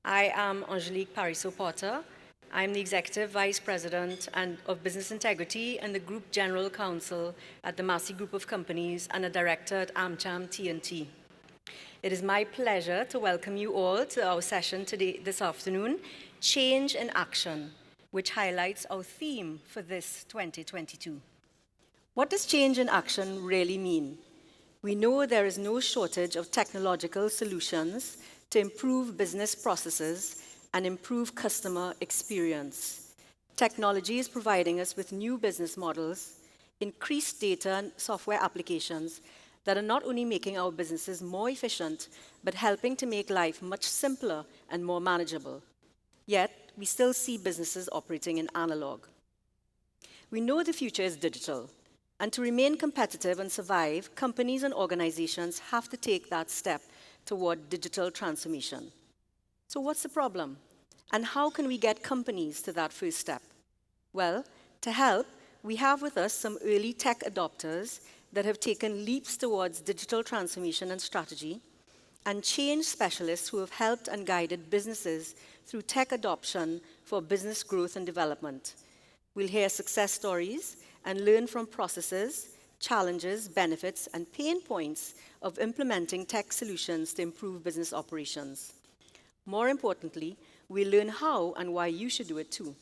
I am Angelique Pariseau-Potter. I'm the Executive Vice President of Business Integrity and the Group General Counsel at the Massey Group of Companies and a Director at AMCHAM T&T. It is my pleasure to welcome you all to our session this afternoon, Change in Action, which highlights our theme for this 2022. What does change in action really mean? We know there is no shortage of technological solutions to improve business processes and improve customer experience. Technology is providing us with new business models, increased data and software applications that are not only making our businesses more efficient, but helping to make life much simpler and more manageable. Yet, we still see businesses operating in analog. We know the future is digital, and to remain competitive and survive, companies and organizations have to take that step toward digital transformation. So what's the problem? And how can we get companies to that first step? Well, to help, we have with us some early tech adopters that have taken leaps towards digital transformation and strategy, and change specialists who have helped and guided businesses through tech adoption for business growth and development. We'll hear success stories and learn from processes, challenges, benefits, and pain points of implementing tech solutions to improve business operations. More importantly, we'll learn how and why you should do it too.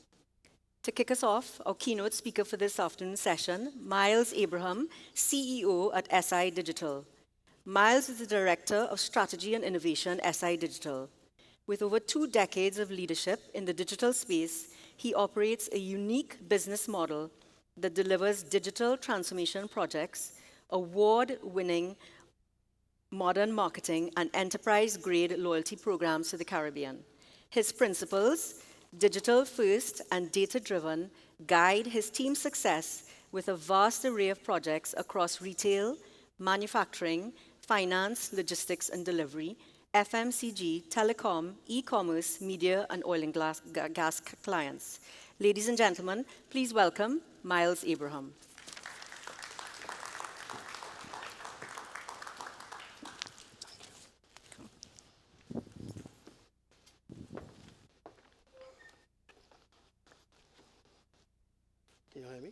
To kick us off, our keynote speaker for this afternoon's session, Miles Abraham, CEO at SI Digital. Miles is the Director of Strategy and Innovation at SI Digital. With over 2 decades of leadership in the digital space, he operates a unique business model that delivers digital transformation projects, award-winning modern marketing, and enterprise-grade loyalty programs to the Caribbean. His principles, digital first and data-driven, guide his team's success with a vast array of projects across retail, manufacturing, finance, logistics and delivery, FMCG, telecom, e-commerce, media, and oil and gas clients. Ladies and gentlemen, please welcome Miles Abraham. Can you hear me?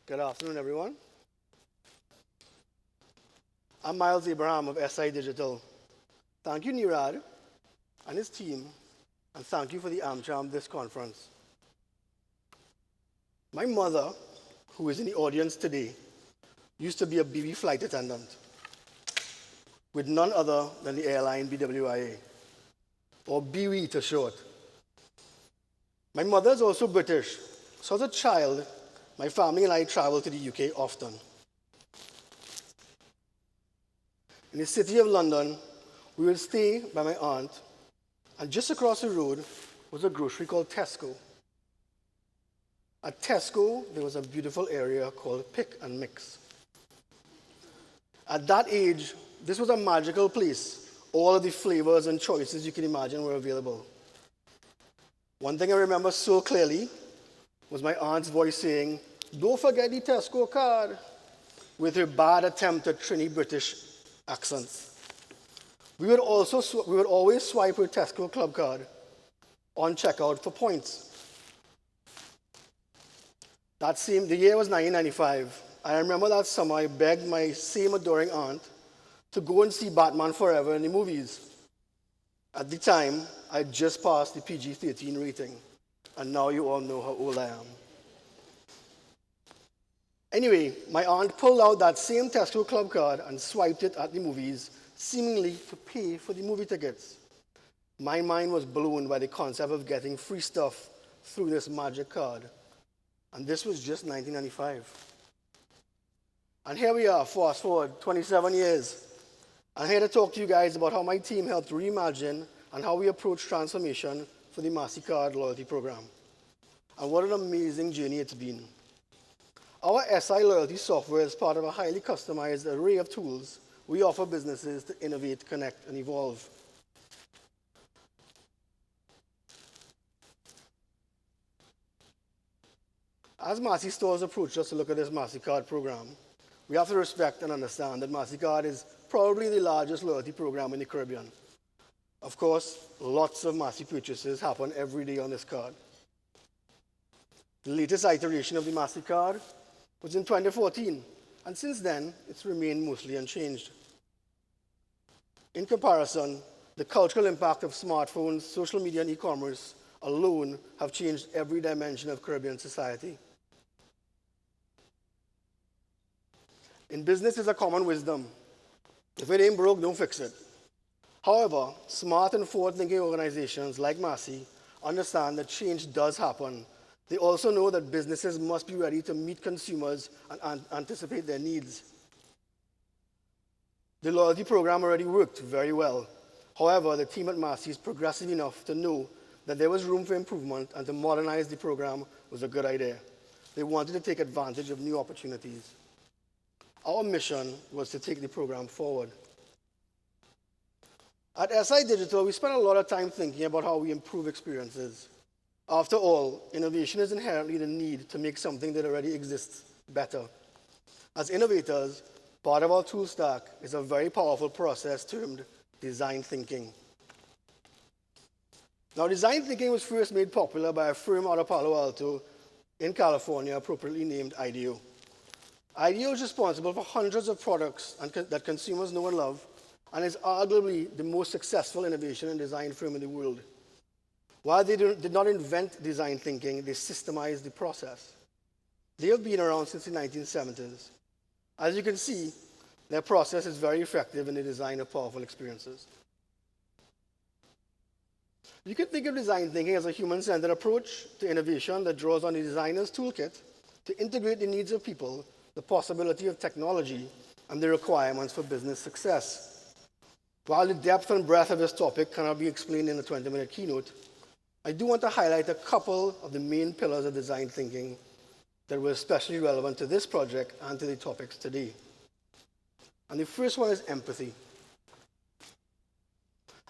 Good afternoon, everyone. I'm Miles Abraham of SI Digital. Thank you, Nirad and his team, and thank you for the AMCHAM this conference. My mother, who is in the audience today, used to be a BB flight attendant with none other than the airline BWIA, or BWI to short. My mother is also British, so as a child, my family and I traveled to the UK often. In the city of London, we would stay by my aunt, and just across the road was a grocery called Tesco. At Tesco, there was a beautiful area called Pick and Mix. At that age, this was a magical place. All of the flavors and choices you can imagine were available. One thing I remember so clearly was my aunt's voice saying, "Don't forget the Tesco card," with her bad attempt at Trini British accents. We would always swipe her Tesco club card on checkout for points. The year was 1995. I remember that summer I begged my same adoring aunt to go and see Batman Forever in the movies. At the time, I just passed the PG-13 rating, and now you all know how old I am. Anyway, my aunt pulled out that same Tesco club card and swiped it at the movies, seemingly to pay for the movie tickets. My mind was blown by the concept of getting free stuff through this magic card. And this was just 1995. And here we are, fast forward 27 years. I'm here to talk to you guys about how my team helped reimagine and how we approach transformation for the MasterCard loyalty program. And what an amazing journey it's been. Our SI loyalty software is part of a highly customized array of tools we offer businesses to innovate, connect, and evolve. As Massey stores approach us to look at this MasterCard program, we have to respect and understand that MasterCard is probably the largest loyalty program in the Caribbean. Of course, lots of Massey purchases happen every day on this card. The latest iteration of the Massey card was in 2014, and since then, it's remained mostly unchanged. In comparison, the cultural impact of smartphones, social media, and e-commerce alone have changed every dimension of Caribbean society. In business, there's a common wisdom. If it ain't broke, don't fix it. However, smart and forward-thinking organizations like Massey understand that change does happen. They also know that businesses must be ready to meet consumers and anticipate their needs. The loyalty program already worked very well. However, the team at Massey is progressive enough to know that there was room for improvement, and to modernize the program was a good idea. They wanted to take advantage of new opportunities. Our mission was to take the program forward. At SI Digital, we spent a lot of time thinking about how we improve experiences. After all, innovation is inherently the need to make something that already exists better. As innovators, part of our tool stack is a very powerful process termed design thinking. Now, design thinking was first made popular by a firm out of Palo Alto in California, appropriately named IDEO. IDEO is responsible for hundreds of products that consumers know and love, and is arguably the most successful innovation and design firm in the world. While they did not invent design thinking, they systemized the process. They have been around since the 1970s. As you can see, their process is very effective in the design of powerful experiences. You can think of design thinking as a human-centered approach to innovation that draws on the designer's toolkit to integrate the needs of people, the possibility of technology, and the requirements for business success. While the depth and breadth of this topic cannot be explained in a 20-minute keynote, I do want to highlight a couple of the main pillars of design thinking that were especially relevant to this project and to the topics today. And the first one is empathy.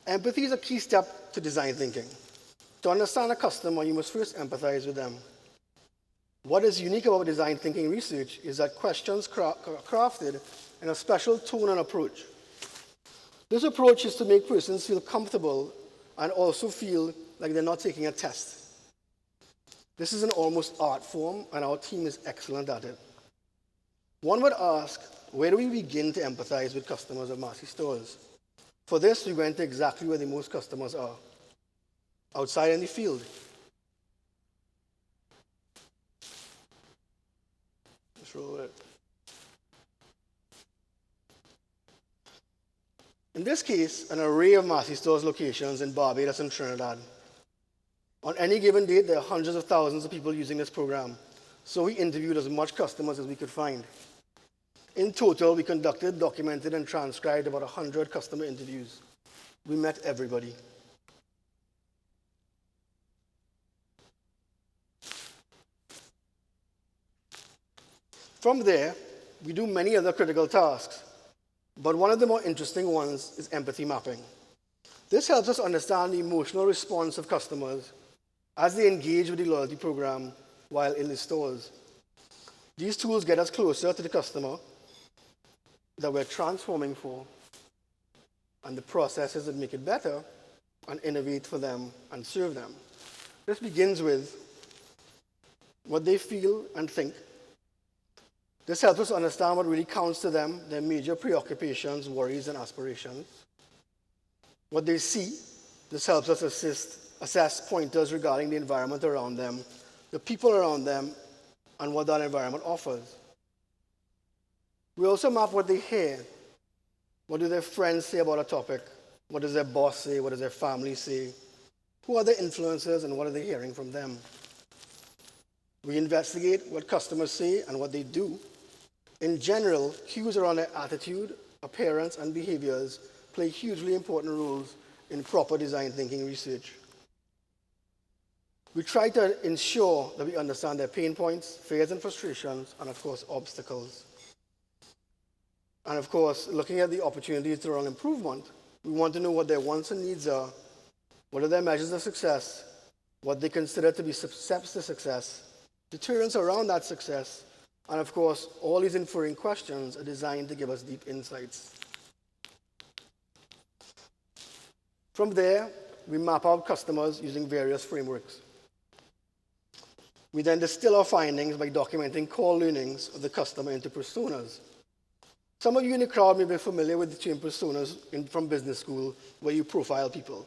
Empathy is a key step to design thinking. To understand a customer, you must first empathize with them. What is unique about design thinking research is that questions crafted in a special tone and approach. This approach is to make persons feel comfortable and also feel like they're not taking a test. This is an almost art form, and our team is excellent at it. One would ask, where do we begin to empathize with customers of Massey stores? For this, we went to exactly where the most customers are, outside in the field. Let's roll it. In this case, an array of Massey stores locations in Barbados and Trinidad. On any given date, there are hundreds of thousands of people using this program, so we interviewed as much customers as we could find. In total, we conducted, documented, and transcribed about 100 customer interviews. We met everybody. From there, we do many other critical tasks, but one of the more interesting ones is empathy mapping. This helps us understand the emotional response of customers as they engage with the loyalty program while in the stores. These tools get us closer to the customer that we're transforming for, and the processes that make it better and innovate for them and serve them. This begins with what they feel and think. This helps us understand what really counts to them, their major preoccupations, worries, and aspirations. What they see, this helps us assess pointers regarding the environment around them, the people around them, and what that environment offers. We also map what they hear. What do their friends say about a topic? What does their boss say? What does their family say? Who are their influencers, and what are they hearing from them? We investigate what customers say and what they do. In general, cues around their attitude, appearance, and behaviors play hugely important roles in proper design thinking research. We try to ensure that we understand their pain points, fears and frustrations, and of course, obstacles. And of course, looking at the opportunities around improvement, we want to know what their wants and needs are, what are their measures of success, what they consider to be steps to success, deterrents around that success, and of course, all these inferring questions are designed to give us deep insights. From there, we map out customers using various frameworks. We then distill our findings by documenting core learnings of the customer into personas. Some of you in the crowd may be familiar with the term personas from business school, where you profile people.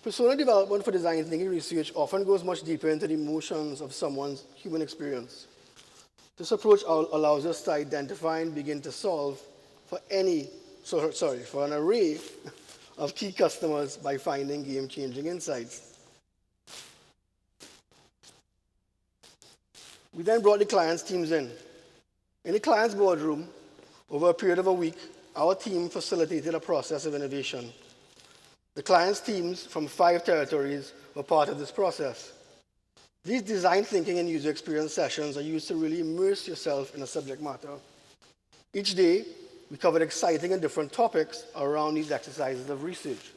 Persona development for design thinking research often goes much deeper into the emotions of someone's human experience. This approach allows us to identify and begin to solve for an array of key customers by finding game-changing insights. We then brought the client's teams in. In the client's boardroom, over a period of a week, our team facilitated a process of innovation. The client's teams from 5 territories were part of this process. These design thinking and user experience sessions are used to really immerse yourself in a subject matter. Each day, we covered exciting and different topics around these exercises of research.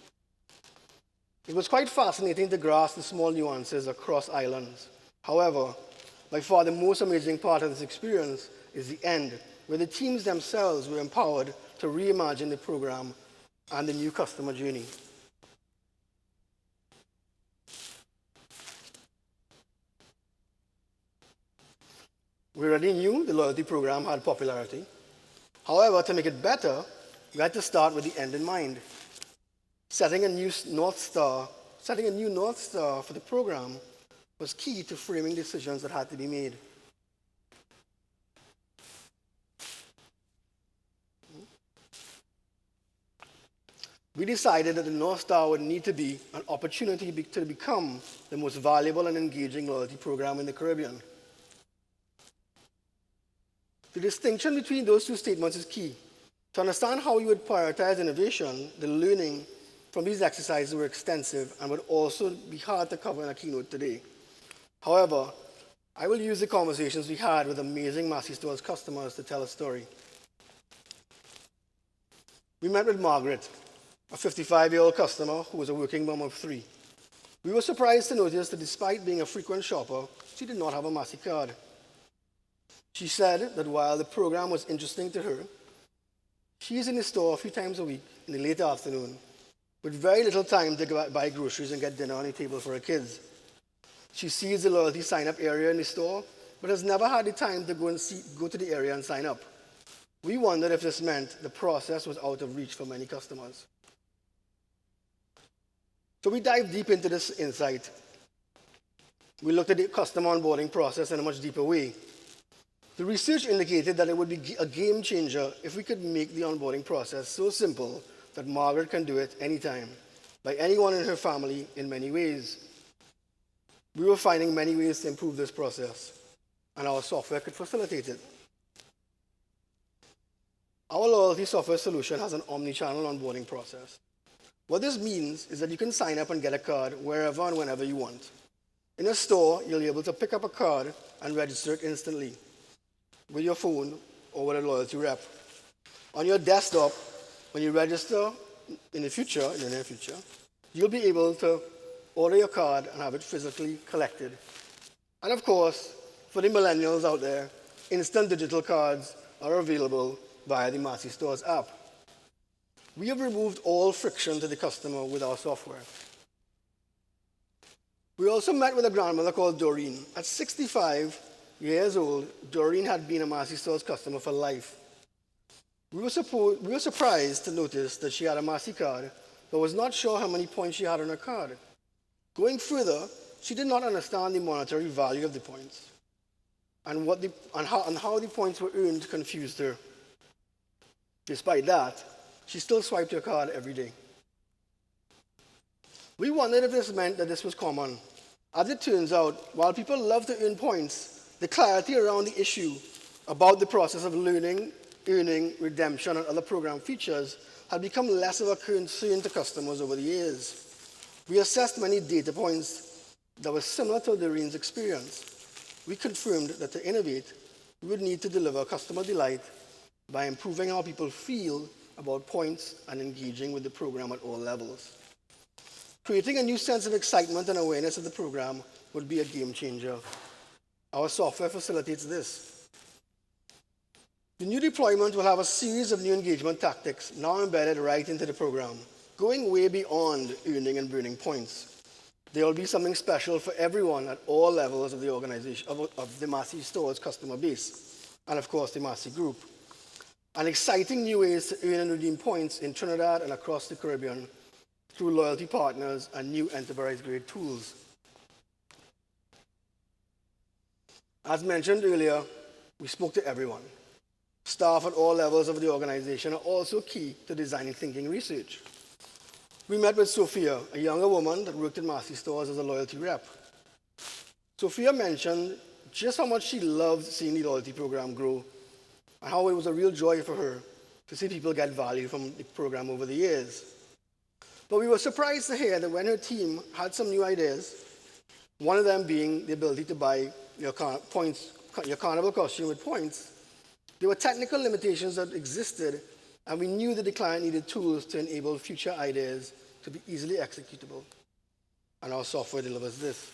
It was quite fascinating to grasp the small nuances across islands. However, by far the most amazing part of this experience is the end, where the teams themselves were empowered to reimagine the program and the new customer journey. We already knew the loyalty program had popularity. However, to make it better, we had to start with the end in mind. Setting a new North Star for the program was key to framing decisions that had to be made. We decided that the North Star would need to be an opportunity to become the most valuable and engaging loyalty program in the Caribbean. The distinction between those two statements is key. To understand how you would prioritize innovation, the learning from these exercises were extensive and would also be hard to cover in a keynote today. However, I will use the conversations we had with amazing Massey Stores customers to tell a story. We met with Margaret, a 55-year-old customer who was a working mom of 3. We were surprised to notice that despite being a frequent shopper, she did not have a Massey card. She said that while the program was interesting to her, she is in the store a few times a week in the late afternoon with very little time to go buy groceries and get dinner on the table for her kids. She sees the loyalty sign-up area in the store, but has never had the time to go to the area and sign up. We wondered if this meant the process was out of reach for many customers. So we dived deep into this insight. We looked at the customer onboarding process in a much deeper way. The research indicated that it would be a game changer if we could make the onboarding process so simple that Margaret can do it anytime, by anyone in her family in many ways. We were finding many ways to improve this process, and our software could facilitate it. Our loyalty software solution has an omni-channel onboarding process. What this means is that you can sign up and get a card wherever and whenever you want. In a store, you'll be able to pick up a card and register it instantly with your phone or with a loyalty rep. On your desktop, when you register in the near future, you'll be able to order your card and have it physically collected. And of course, for the millennials out there, instant digital cards are available via the Massey Stores app. We have removed all friction to the customer with our software. We also met with a grandmother called Doreen. At 65 years old, Doreen had been a Massey Stores customer for life. We were surprised to notice that she had a Massey card, but was not sure how many points she had on her card. Going further, she did not understand the monetary value of the points, and how the points were earned confused her. Despite that, she still swiped her card every day. We wondered if this meant that this was common. As it turns out, while people love to earn points, the clarity around the issue about the process of learning, earning, redemption, and other program features had become less of a concern to customers over the years. We assessed many data points that were similar to Doreen's experience. We confirmed that to innovate, we would need to deliver customer delight by improving how people feel about points and engaging with the program at all levels. Creating a new sense of excitement and awareness of the program would be a game changer. Our software facilitates this. The new deployment will have a series of new engagement tactics now embedded right into the program. going way beyond earning and burning points. There will be something special for everyone at all levels of the organization, of the Massey Stores customer base, and of course the Massey Group. And exciting new ways to earn and redeem points in Trinidad and across the Caribbean through loyalty partners and new enterprise-grade tools. As mentioned earlier, we spoke to everyone. Staff at all levels of the organization are also key to designing thinking research. We met with Sophia, a younger woman that worked at Massey Stores as a loyalty rep. Sophia mentioned just how much she loved seeing the loyalty program grow and how it was a real joy for her to see people get value from the program over the years. But we were surprised to hear that when her team had some new ideas, one of them being the ability to buy your carnival costume with points, there were technical limitations that existed, and we knew that the client needed tools to enable future ideas to be easily executable. And our software delivers this.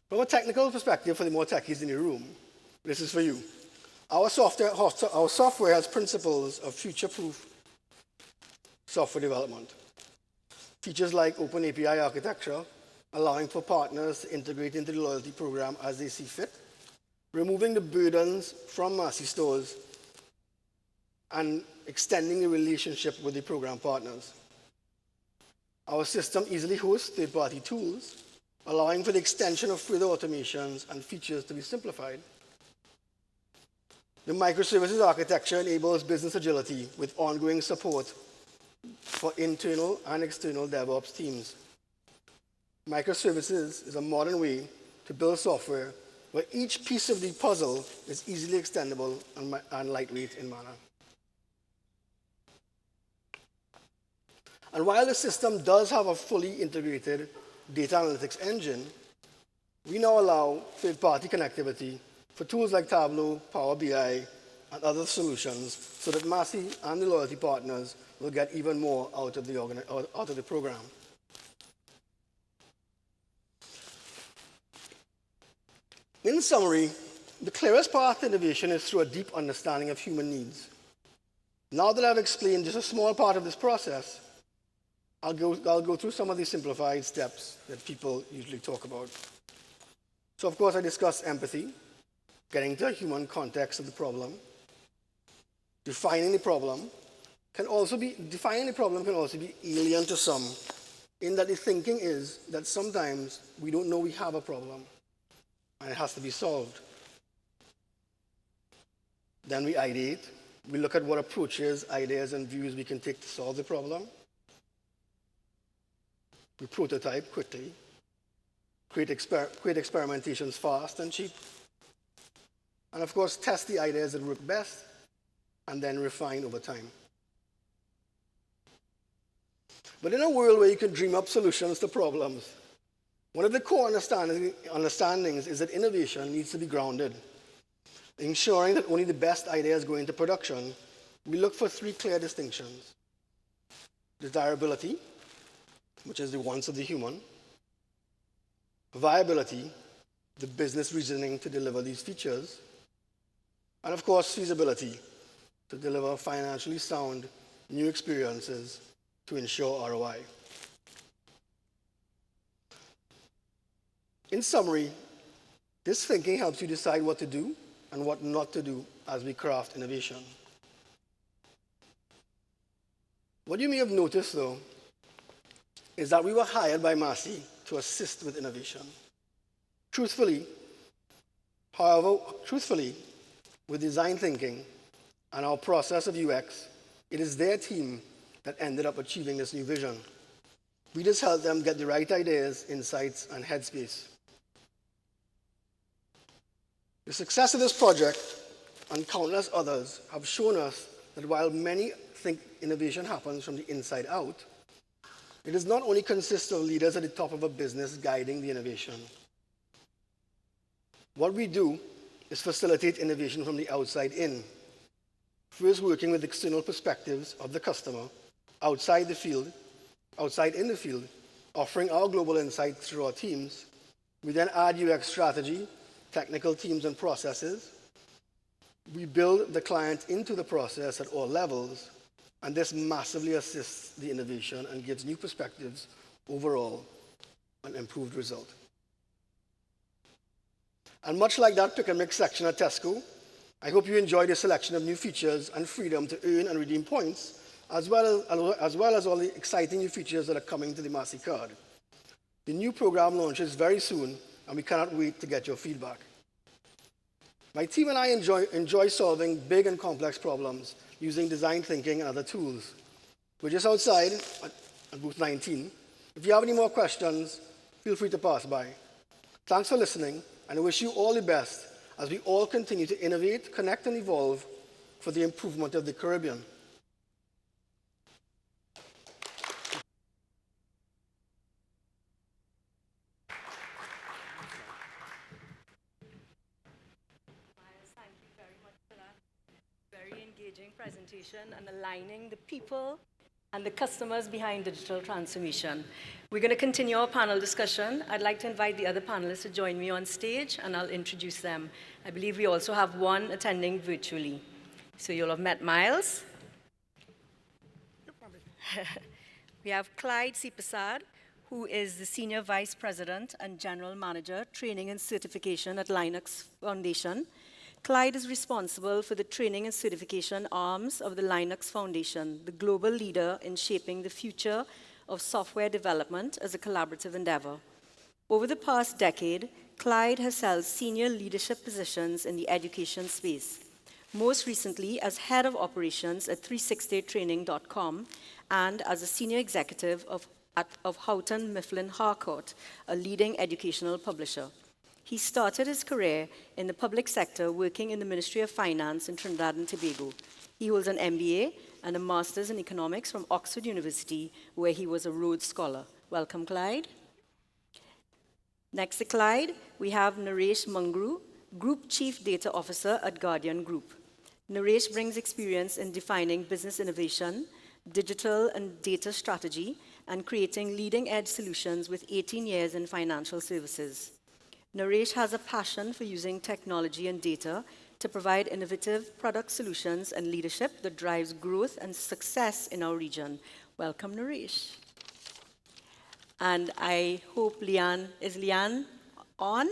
From a technical perspective, for the more techies in the room, this is for you. Our software has principles of future-proof software development. Features like open API architecture, allowing for partners to integrate into the loyalty program as they see fit, removing the burdens from Massey Stores, and extending the relationship with the program partners. Our system easily hosts third-party tools, allowing for the extension of further automations and features to be simplified. The microservices architecture enables business agility with ongoing support for internal and external DevOps teams. Microservices is a modern way to build software where each piece of the puzzle is easily extendable and lightweight in manner. And while the system does have a fully integrated data analytics engine, we now allow third-party connectivity for tools like Tableau, Power BI, and other solutions so that Massey and the loyalty partners will get even more out of the program. In summary, the clearest path to innovation is through a deep understanding of human needs. Now that I've explained just a small part of this process, I'll go through some of the simplified steps that people usually talk about. So of course I discussed empathy, getting to a human context of the problem. Defining the problem can also be alien to some, in that the thinking is that sometimes we don't know we have a problem, and it has to be solved. Then we ideate. We look at what approaches, ideas, and views we can take to solve the problem. We prototype quickly, create experimentations fast and cheap, and of course test the ideas that work best, and then refine over time. But in a world where you can dream up solutions to problems, one of the core understandings is that innovation needs to be grounded. Ensuring that only the best ideas go into production, we look for three clear distinctions: desirability, which is the wants of the human; viability, the business reasoning to deliver these features; and of course, feasibility, to deliver financially sound new experiences to ensure ROI. In summary, this thinking helps you decide what to do and what not to do as we craft innovation. What you may have noticed, though, is that we were hired by Massey to assist with innovation. Truthfully, with design thinking and our process of UX, it is their team that ended up achieving this new vision. We just helped them get the right ideas, insights, and headspace. The success of this project and countless others have shown us that while many think innovation happens from the inside out, it does not only consist of leaders at the top of a business guiding the innovation. What we do is facilitate innovation from the outside in, first working with external perspectives of the customer outside in the field, offering our global insight through our teams. We then add UX strategy, technical teams and processes, We build the client into the process at all levels, and this massively assists the innovation and gives new perspectives overall, an improved result. And much like that pick and mix section at Tesco, I hope you enjoy the selection of new features and freedom to earn and redeem points, as well as all the exciting new features that are coming to the Massey card. The new program launches very soon, and we cannot wait to get your feedback. My team and I enjoy solving big and complex problems using design thinking and other tools. We're just outside at booth 19. If you have any more questions, feel free to pass by. Thanks for listening, and I wish you all the best as we all continue to innovate, connect, and evolve for the improvement of the Caribbean. Thank you very much for that very engaging presentation and aligning the people and the customers behind digital transformation. We're going to continue our panel discussion. I'd like to invite the other panelists to join me on stage, and I'll introduce them. I believe we also have one attending virtually. So you'll have met Miles. We have Clyde Sipasad, who is the Senior Vice President and General Manager, Training and Certification at Linux Foundation. Clyde is responsible for the training and certification arms of the Linux Foundation, the global leader in shaping the future of software development as a collaborative endeavor. Over the past decade, Clyde has held senior leadership positions in the education space, most recently as head of operations at 360training.com and as a senior executive of Houghton Mifflin Harcourt, a leading educational publisher. He started his career in the public sector working in the Ministry of Finance in Trinidad and Tobago. He holds an MBA and a Master's in Economics from Oxford University, where he was a Rhodes Scholar. Welcome, Clyde. Next to Clyde, we have Naresh Mongroo, Group Chief Data Officer at Guardian Group. Naresh brings experience in defining business innovation, digital and data strategy, and creating leading-edge solutions with 18 years in financial services. Naresh has a passion for using technology and data to provide innovative product solutions and leadership that drives growth and success in our region. Welcome, Naresh. And I hope is Leanne on?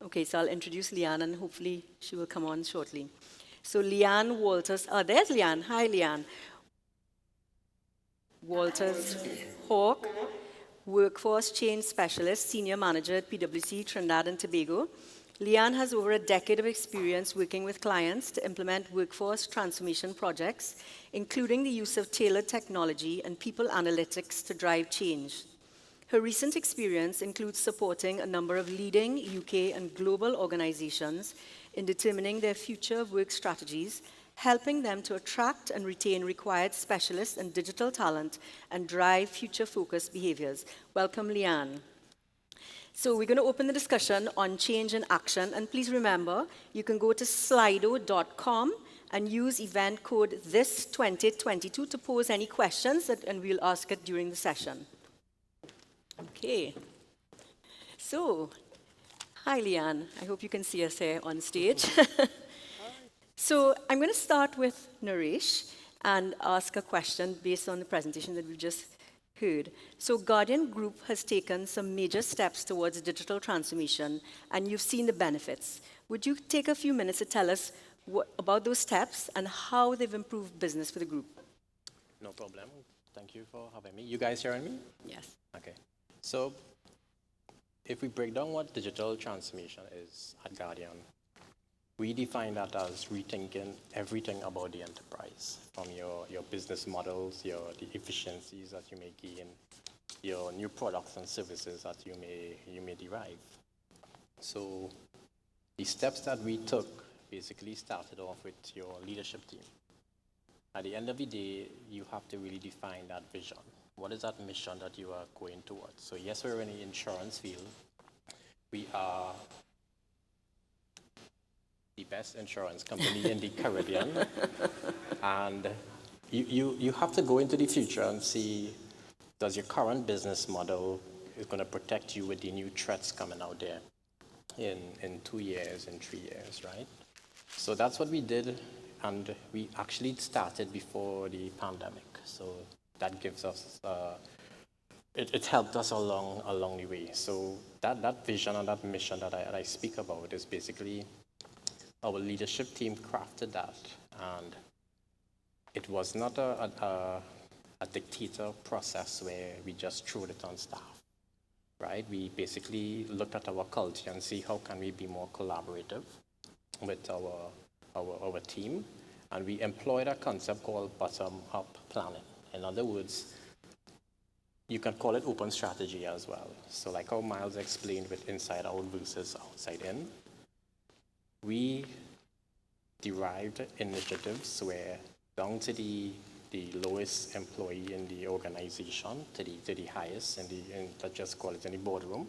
Okay, so I'll introduce Leanne, and hopefully she will come on shortly. So Leanne Walters, there's Leanne. Hi, Leanne. Walters Hawk, Workforce Change Specialist, Senior Manager at PwC Trinidad and Tobago. Leanne has over a decade of experience working with clients to implement workforce transformation projects, including the use of tailored technology and people analytics to drive change. Her recent experience includes supporting a number of leading UK and global organizations in determining their future work strategies, helping them to attract and retain required specialists and digital talent and drive future-focused behaviors. Welcome, Leanne. So we're going to open the discussion on change and action, and please remember, you can go to slido.com and use event code THIS2022 to pose any questions, and we'll ask it during the session. Okay. So, hi, Leanne. I hope you can see us here on stage. So I'm going to start with Naresh and ask a question based on the presentation that we just heard. So Guardian Group has taken some major steps towards digital transformation, and you've seen the benefits. Would you take a few minutes to tell us about those steps and how they've improved business for the group? No problem. Thank you for having me. You guys hearing me? Yes. Okay. So if we break down what digital transformation is at Guardian, we define that as rethinking everything about the enterprise, from your business models, the efficiencies that you may gain, your new products and services that you may derive. So the steps that we took basically started off with your leadership team. At the end of the day, you have to really define that vision. What is that mission that you are going towards? So yes, we're in the insurance field. We are the best insurance company in the Caribbean. And you have to go into the future and see, does your current business model is going to protect you with the new threats coming out there? in 2 years, in 3 years, right? So that's what we did, and we actually started before the pandemic. So that gives us, it helped us along the way. So that vision and that mission that I speak about is basically our leadership team crafted that, and it was not a dictator process where we just threw it on staff, right? We basically looked at our culture and see how can we be more collaborative with our team, and we employed a concept called bottom-up planning. In other words, you can call it open strategy as well. So like how Miles explained with inside out versus outside in, we derived initiatives where down to the lowest employee in the organization, to the highest, let's just call it in the boardroom,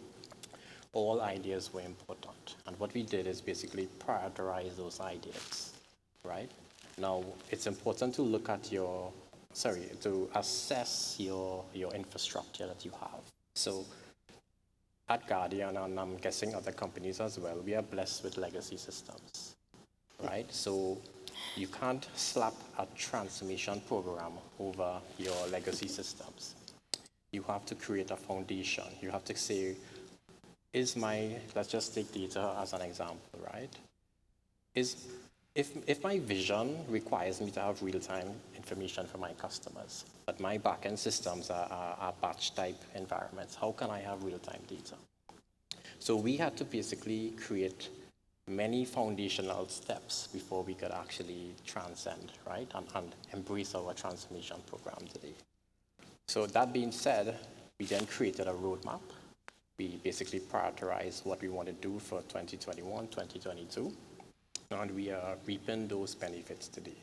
all ideas were important. And what we did is basically prioritize those ideas, right? Now, it's important to look at to assess your infrastructure that you have. So at Guardian, and I'm guessing other companies as well, we are blessed with legacy systems, right? So you can't slap a transformation program over your legacy systems. You have to create a foundation. You have to say, let's just take data as an example, right? If my vision requires me to have real-time information from my customers, but my back-end systems are batch-type environments, how can I have real-time data? So we had to basically create many foundational steps before we could actually transcend, right, and embrace our transformation program today. So that being said, we then created a roadmap. We basically prioritized what we want to do for 2021, 2022, and we are reaping those benefits today.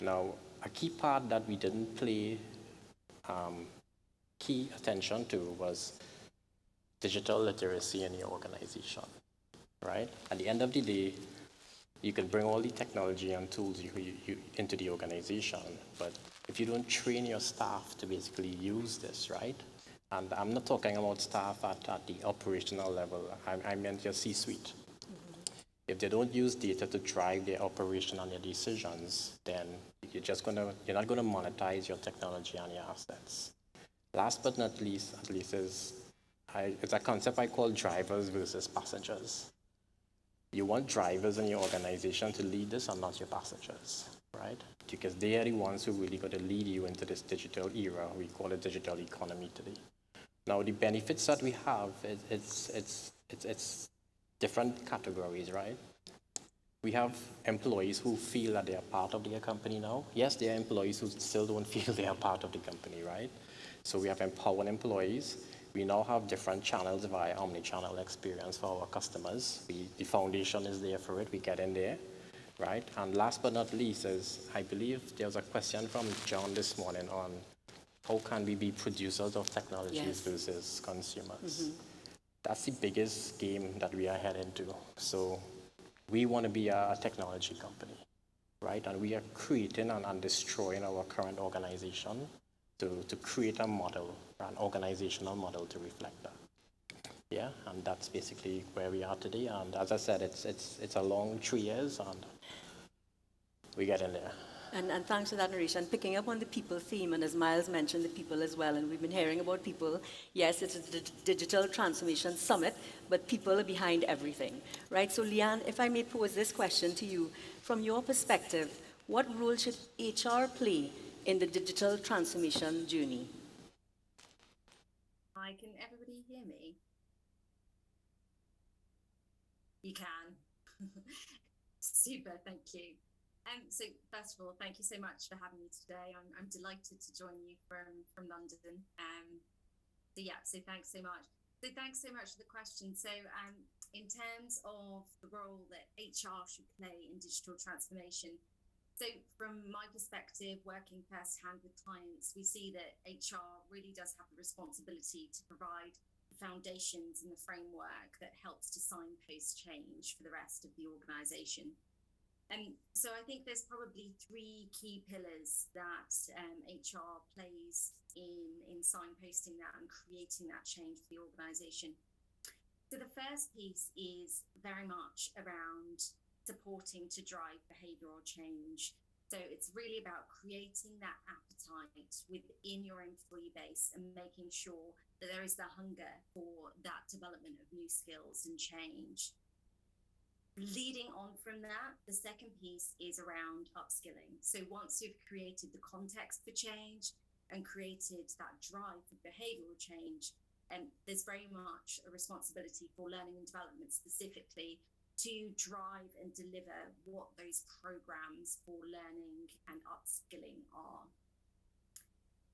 Now, a key part that we didn't pay key attention to was digital literacy in your organization, right? At the end of the day, you can bring all the technology and tools into the organization, but if you don't train your staff to basically use this, right? And I'm not talking about staff at the operational level. I meant your C-suite. If they don't use data to drive their operation and their decisions, then you're not gonna monetize your technology and your assets. Last but not least, it's a concept I call drivers versus passengers. You want drivers in your organization to lead this and not your passengers, right? Because they are the ones who really got to lead you into this digital era. We call it digital economy today. Now, the benefits that we have, it's different categories, right? We have employees who feel that they are part of their company now. Yes, there are employees who still don't feel they are part of the company, right? So we have empowered employees. We now have different channels via omni-channel experience for our customers. The foundation is there for it. We get in there, right? And last but not least is, I believe there was a question from John this morning on how can we be producers of technologies versus consumers. That's the biggest game that we are heading to. So we want to be a technology company, right? And we are creating and destroying our current organization to create a model, an organizational model to reflect that. Yeah, and that's basically where we are today. And as I said, it's a long 3 years, and we get in there. And thanks for that, Naresh. And picking up on the people theme, and as Miles mentioned, the people as well, and we've been hearing about people. Yes, it's a digital transformation summit, but people are behind everything, right? So, Leanne, if I may pose this question to you, from your perspective, what role should HR play in the digital transformation journey? Hi, can everybody hear me? You can. Super, thank you. So first of all, thank you so much for having me today. I'm delighted to join you from London. So thanks so much. So thanks so much for the question. So in terms of the role that HR should play in digital transformation, so from my perspective, working firsthand with clients, we see that HR really does have the responsibility to provide the foundations and the framework that helps to signpost change for the rest of the organization. So I think there's probably 3 key pillars that HR plays in signposting that and creating that change for the organization. So the first piece is very much around supporting to drive behavioral change. So it's really about creating that appetite within your employee base and making sure that there is the hunger for that development of new skills and change. Leading on from that, the second piece is around upskilling. So once you've created the context for change and created that drive for behavioral change, there's very much a responsibility for learning and development specifically to drive and deliver what those programs for learning and upskilling are.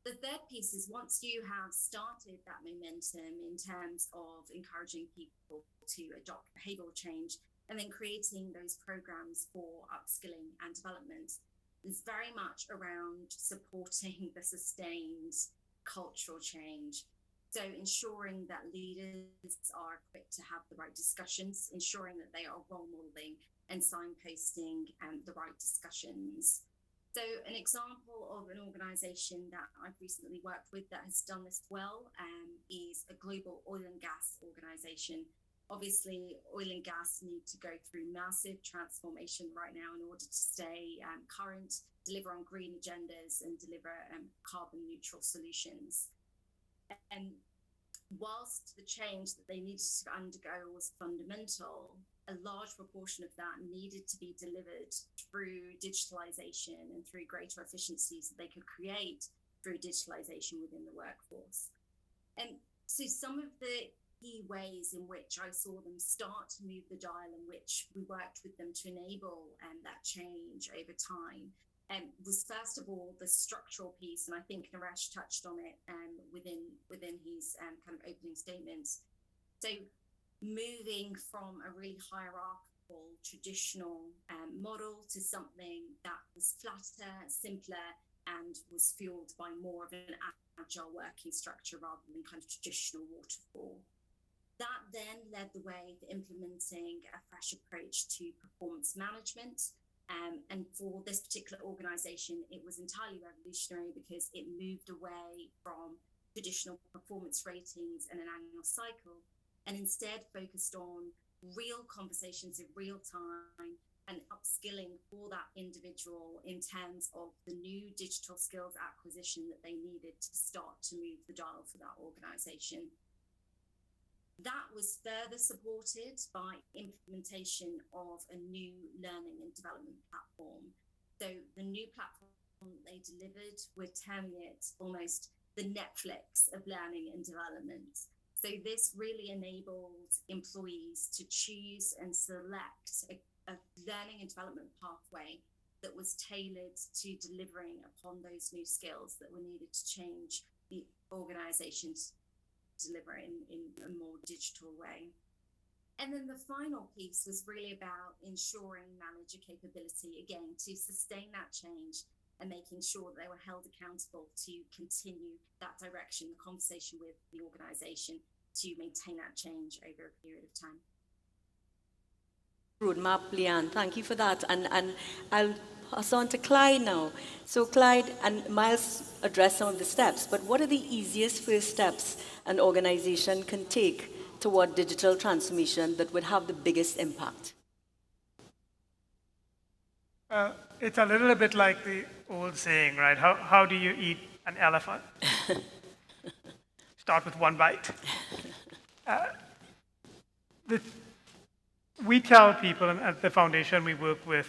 The third piece is once you have started that momentum in terms of encouraging people to adopt behavioral change and then creating those programs for upskilling and development, is very much around supporting the sustained cultural change. So ensuring that leaders are equipped to have the right discussions, ensuring that they are role modeling and signposting the right discussions. So an example of an organization that I've recently worked with that has done this well is a global oil and gas organization. Obviously, oil and gas need to go through massive transformation right now in order to stay current, deliver on green agendas and deliver carbon neutral solutions. And whilst the change that they needed to undergo was fundamental, a large proportion of that needed to be delivered through digitalization and through greater efficiencies that they could create through digitalization within the workforce. And so some of the key ways in which I saw them start to move the dial, in which we worked with them to enable that change over time, was first of all the structural piece, and I think Naresh touched on it within his kind of opening statements. So moving from a really hierarchical, traditional model to something that was flatter, simpler, and was fueled by more of an agile working structure rather than kind of traditional waterfall. That then led the way for implementing a fresh approach to performance management. And for this particular organization, it was entirely revolutionary because it moved away from traditional performance ratings and an annual cycle, and instead focused on real conversations in real time and upskilling for that individual in terms of the new digital skills acquisition that they needed to start to move the dial for that organization. That was further supported by implementation of a new learning and development platform. So the new platform they delivered, we're terming it almost the Netflix of learning and development. So this really enabled employees to choose and select a learning and development pathway that was tailored to delivering upon those new skills that were needed to change the organization's deliver in a more digital way. And then the final piece was really about ensuring manager capability, again, to sustain that change and making sure that they were held accountable to continue that direction, the conversation with the organization to maintain that change over a period of time. Roadmap, Leanne, thank you for that. And I'll pass on to Clyde now. So Clyde and Miles addressed some of the steps, but what are the easiest first steps an organization can take toward digital transformation that would have the biggest impact? It's a little bit like the old saying, right? How do you eat an elephant? Start with one bite. We tell people at the foundation we work with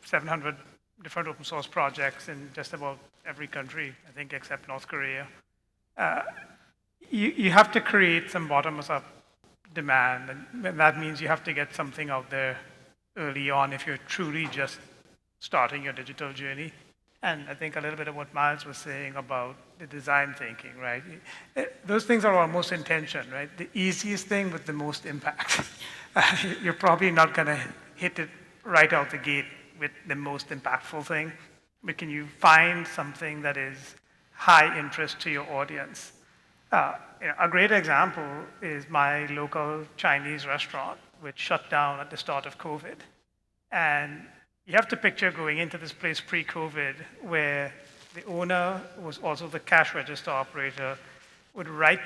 700 different open source projects in just about every country, I think, except North Korea. You have to create some bottoms-up demand, and that means you have to get something out there early on if you're truly just starting your digital journey. And I think a little bit of what Miles was saying about the design thinking, right? Those things are almost intention, right? The easiest thing with the most impact. You're probably not going to hit it right out the gate with the most impactful thing, but can you find something that is high interest to your audience? A great example is my local Chinese restaurant, which shut down at the start of COVID. And you have to picture going into this place pre-COVID where the owner was also the cash register operator, would write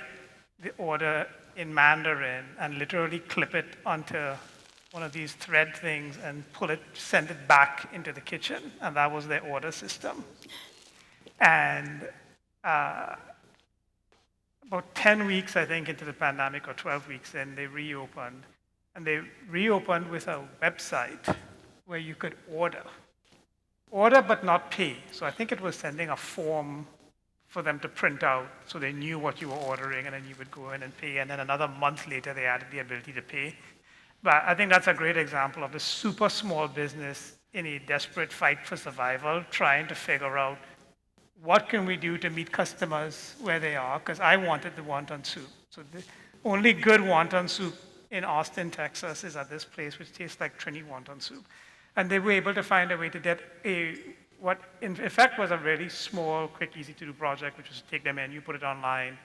the order in Mandarin and literally clip it onto one of these thread things and pull it, send it back into the kitchen. And that was their order system. And about 10 weeks, I think, into the pandemic, or 12 weeks in, they reopened. And they reopened with a website where you could order. Order but not pay. So I think it was sending a form for them to print out so they knew what you were ordering, and then you would go in and pay. And then another month later, they added the ability to pay. But I think that's a great example of the super small business in a desperate fight for survival, trying to figure out what can we do to meet customers where they are, because I wanted the wonton soup. So the only good wonton soup in Austin, Texas is at this place, which tastes like Trini wonton soup. And they were able to find a way to get what in effect was a really small, quick, easy to do project, which was to take their menu, put it online,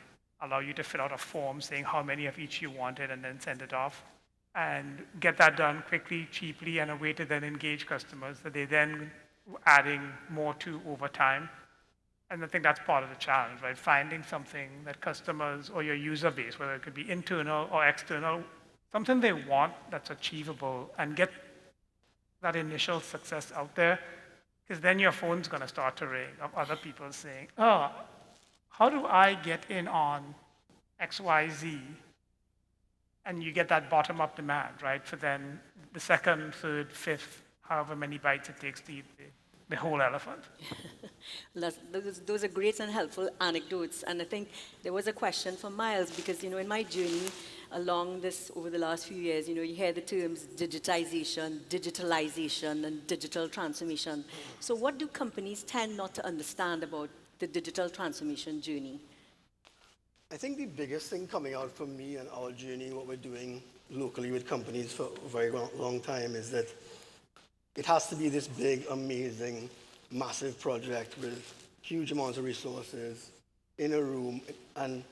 allow you to fill out a form saying how many of each you wanted, and then send it off. And get that done quickly, cheaply, and a way to then engage customers that they then adding more to over time. And I think that's part of the challenge, right? Finding something that customers or your user base, whether it could be internal or external, something they want that's achievable, and get that initial success out there, because then your phone's going to start to ring of other people saying, oh, how do I get in on XYZ? And you get that bottom-up demand, right? For then the second, third, fifth, however many bites it takes to eat the whole elephant. Those are great and helpful anecdotes. And I think there was a question for Miles, because, in my journey along this over the last few years, you hear the terms digitization, digitalization, and digital transformation. So what do companies tend not to understand about the digital transformation journey? I think the biggest thing coming out from me and our journey, what we're doing locally with companies for a very long time, is that it has to be this big, amazing, massive project with huge amounts of resources in a room. And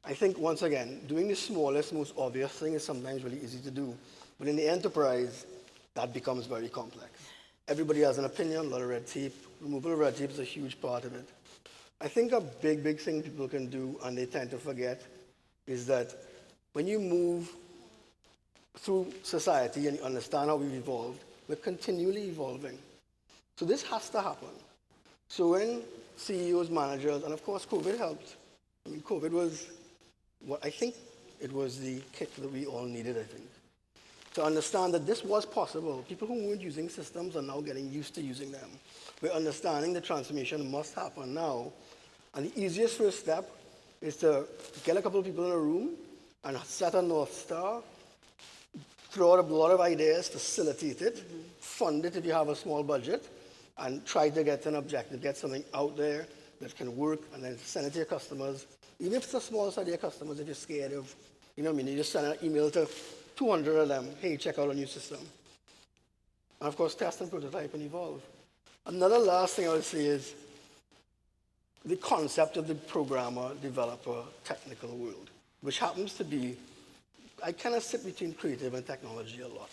I think, once again, doing the smallest, most obvious thing is sometimes really easy to do. But in the enterprise, that becomes very complex. Everybody has an opinion, a lot of red tape. Removal of red tape is a huge part of it. I think a big, big thing people can do, and they tend to forget, is that when you move through society and you understand how we've evolved, we're continually evolving. So this has to happen. So when CEOs, managers, and of course COVID helped. I mean, COVID was what I think it was the kick that we all needed, I think. To understand that this was possible. People who weren't using systems are now getting used to using them. We're understanding the transformation must happen now. And the easiest first step is to get a couple of people in a room and set a North Star, throw out a lot of ideas, facilitate it, fund it if you have a small budget, and try to get an objective, get something out there that can work, and then send it to your customers. Even if it's a small set of your customers, if you're scared of, you just send an email to 200 of them, hey, check out a new system. And of course, test and prototype and evolve. Another last thing I would say is the concept of the programmer, developer, technical world, which happens to be, I kind of sit between creative and technology a lot.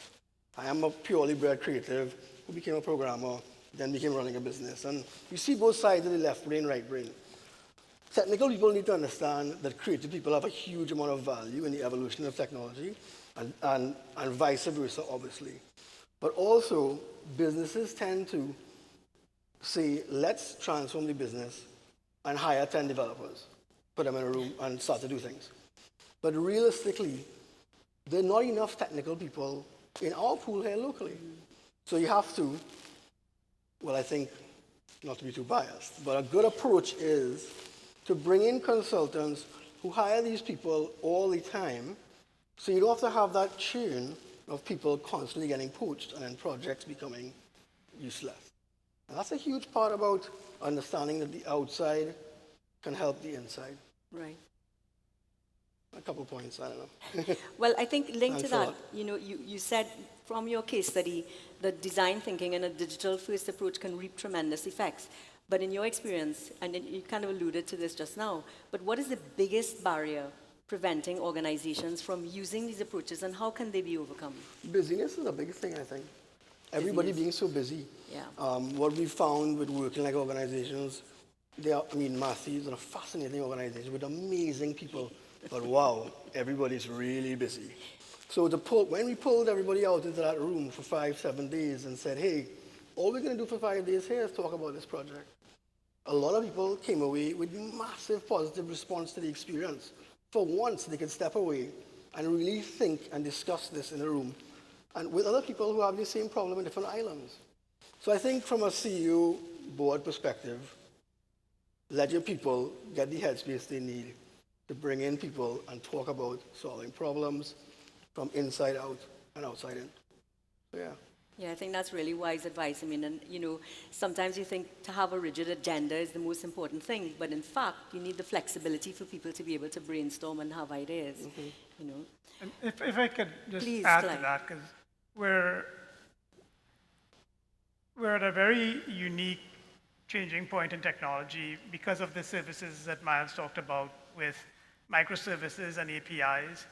I am a purely bred creative who became a programmer, then became running a business. And you see both sides of the left brain, right brain. Technical people need to understand that creative people have a huge amount of value in the evolution of technology, and vice versa, obviously. But also, businesses tend to say, let's transform the business and hire 10 developers, put them in a room and start to do things. But realistically, there are not enough technical people in our pool here locally. So you have to, well, I think, not to be too biased, but a good approach is to bring in consultants who hire these people all the time, so you don't have to have that churn of people constantly getting poached and then projects becoming useless. And that's a huge part about understanding that the outside can help the inside. Right. A couple points, I don't know. Well, I think linked to Thanks a that, lot. you said from your case study that design thinking and a digital-first approach can reap tremendous effects. But in your experience, and you kind of alluded to this just now, but what is the biggest barrier preventing organizations from using these approaches, and how can they be overcome? Busyness is a big thing, I think. Everybody being so busy. Yeah. What we found with working like organizations, Matthew is a fascinating organization with amazing people But wow, everybody's really busy. So when we pulled everybody out into that room for 5, 7 days and said, hey, all we're going to do for 5 days here is talk about this project. A lot of people came away with massive positive response to the experience. For once, they could step away and really think and discuss this in a room and with other people who have the same problem in different islands. So I think from a CEO board perspective, let your people get the headspace they need to bring in people and talk about solving problems from inside out and outside in. So yeah. Yeah, I think that's really wise advice. I mean, and sometimes you think to have a rigid agenda is the most important thing, but in fact, you need the flexibility for people to be able to brainstorm and have ideas. You know, And if I could just Please, add to Clyde. that, because we're, we're at a very unique changing point in technology because of the services that Miles talked about with microservices and APIs.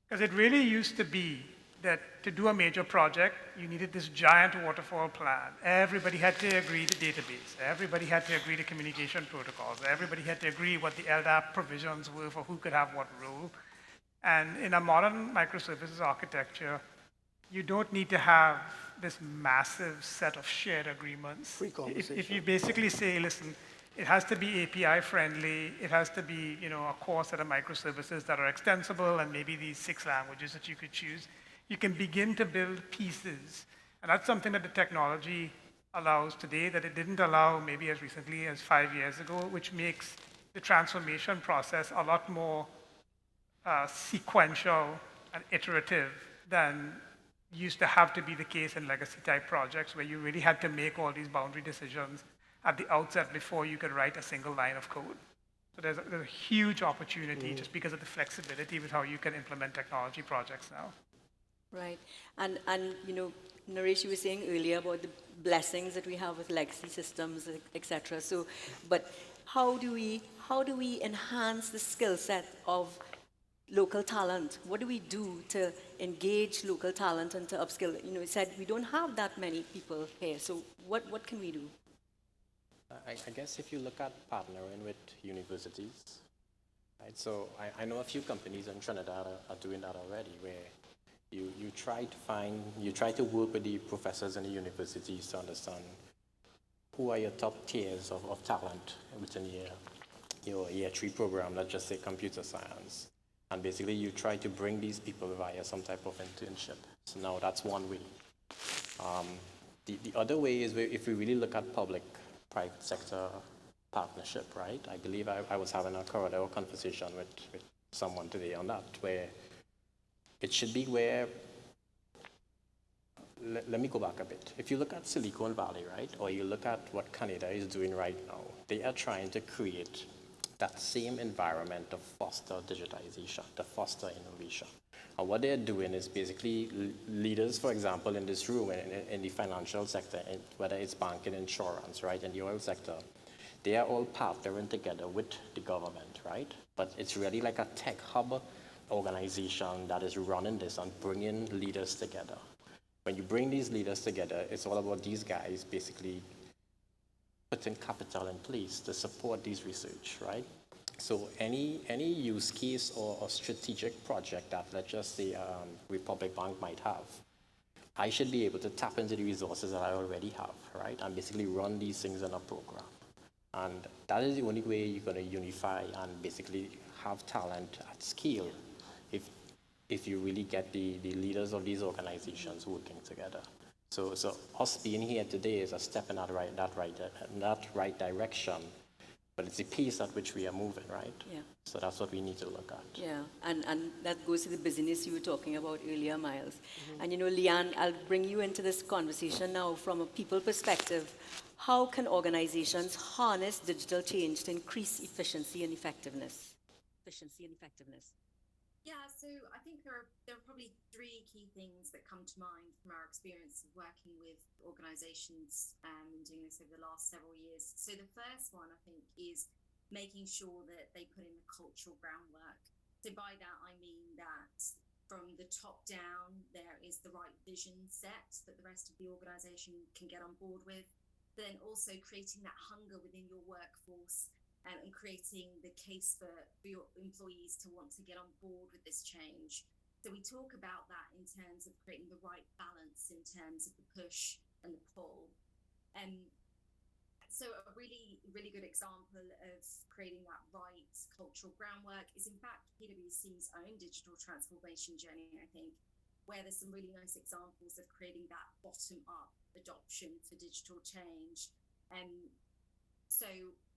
Because it really used to be that to do a major project, you needed this giant waterfall plan. Everybody had to agree to database. Everybody had to agree to communication protocols. Everybody had to agree what the LDAP provisions were for who could have what role. And in a modern microservices architecture, you don't need to have this massive set of shared agreements. Free conversation. If you basically say, listen, it has to be API friendly, it has to be a core set of microservices that are extensible and maybe these 6 languages that you could choose, you can begin to build pieces. And that's something that the technology allows today that it didn't allow maybe as recently as 5 years ago, which makes the transformation process a lot more sequential and iterative than used to have to be the case in legacy type projects where you really had to make all these boundary decisions at the outset before you could write a single line of code. So there's a huge opportunity just because of the flexibility with how you can implement technology projects now. right? And Naresh, you were saying earlier about the blessings that we have with legacy systems, etc. So, but how do we enhance the skill set of local talent? What do we do to engage local talent and to upskill? You said we don't have that many people here. So what can we do? I guess if you look at partnering with universities, right? So I know a few companies in Trinidad are doing that already, where you try to work with the professors in the universities to understand who are your top tiers of talent within your year 3 program, let's just say computer science. And basically you try to bring these people via some type of internship. So now that's one way. The other way is if we really look at public-private sector partnership, right? I believe I was having a corridor conversation with someone today on that, where it should be where, let me go back a bit. If you look at Silicon Valley, right, or you look at what Canada is doing right now, they are trying to create that same environment to foster digitization, to foster innovation. And what they're doing is basically leaders, for example, in this room, in the financial sector, whether it's banking, insurance, right, in the oil sector, they are all partnering together with the government, right? But it's really like a tech hub organization that is running this and bringing leaders together. When you bring these leaders together, it's all about these guys basically putting capital in place to support these research, right? So any use case or strategic project that, let's just say, Republic Bank might have, I should be able to tap into the resources that I already have, right? And basically run these things in a program. And that is the only way you're going to unify and basically have talent at scale if you really get the leaders of these organizations working together. So us being here today is a step in that right direction, but it's the pace at which we are moving, right? Yeah. So that's what we need to look at. Yeah, and that goes to the busyness you were talking about earlier, Miles. And Leanne, I'll bring you into this conversation now from a people perspective. How can organizations harness digital change to increase efficiency and effectiveness? Yeah, so I think there are probably 3 key things that come to mind from our experience of working with organizations and doing this over the last several years. So the first one, I think, is making sure that they put in the cultural groundwork. So by that, I mean that from the top down, there is the right vision set that the rest of the organization can get on board with. Then also creating that hunger within your workforce and creating the case for your employees to want to get on board with this change. So we talk about that in terms of creating the right balance in terms of the push and the pull. So a really, really good example of creating that right cultural groundwork is in fact PwC's own digital transformation journey, I think, where there's some really nice examples of creating that bottom-up adoption for digital change. So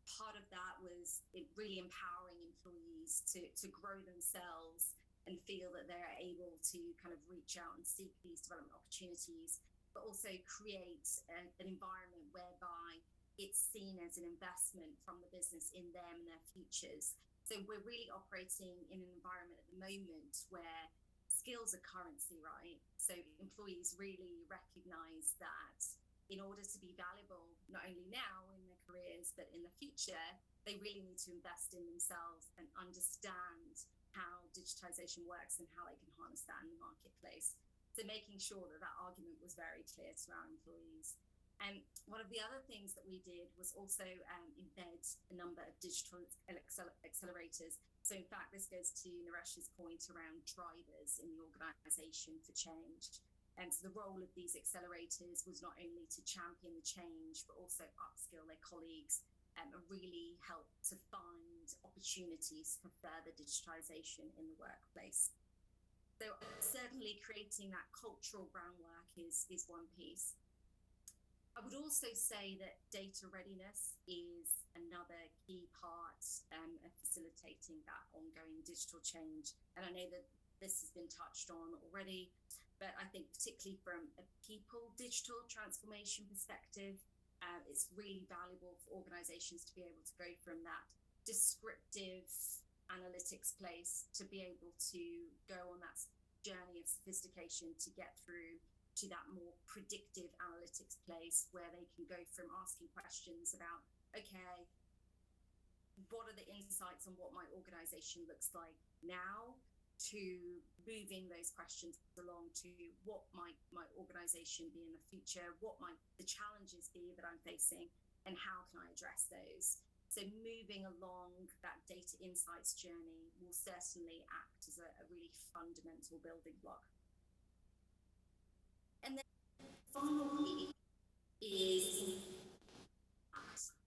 part of that was really empowering employees to grow themselves and feel that they're able to kind of reach out and seek these development opportunities, but also create an environment whereby it's seen as an investment from the business in them and their futures. So we're really operating in an environment at the moment where skills are currency, right? So employees really recognize that in order to be valuable, not only now in their careers, but in the future, they really need to invest in themselves and understand how digitization works and how they can harness that in the marketplace. So making sure that that argument was very clear to our employees. And one of the other things that we did was also embed a number of digital accelerators. So in fact, this goes to Naresh's point around drivers in the organization for change. And so the role of these accelerators was not only to champion the change, but also upskill their colleagues and really help to find opportunities for further digitization in the workplace. So certainly creating that cultural groundwork is one piece. I would also say that data readiness is another key part of facilitating that ongoing digital change. And I know that this has been touched on already, but I think particularly from a people digital transformation perspective, it's really valuable for organizations to be able to go from that descriptive analytics place to be able to go on that journey of sophistication to get through to that more predictive analytics place where they can go from asking questions about, okay, what are the insights on what my organization looks like now, to moving those questions along to what might my organization be in the future, what might the challenges be that I'm facing, and how can I address those. So moving along that data insights journey will certainly act as a really fundamental building block. And then finally is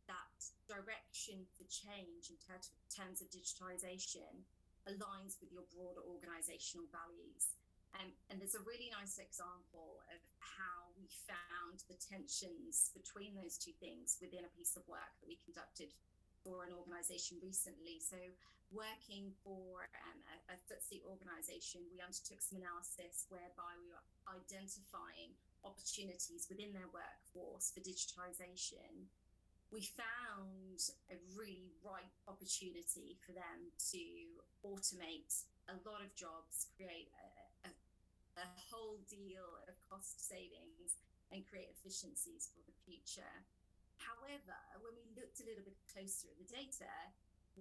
that direction for change in terms of digitization aligns with your broader organizational values. And there's a really nice example of how we found the tensions between those two things within a piece of work that we conducted for an organization recently. So working for a FTSE organization, we undertook some analysis whereby we were identifying opportunities within their workforce for digitization. We found a really ripe opportunity for them to automate a lot of jobs, create a whole deal of cost savings and create efficiencies for the future. However, when we looked a little bit closer at the data,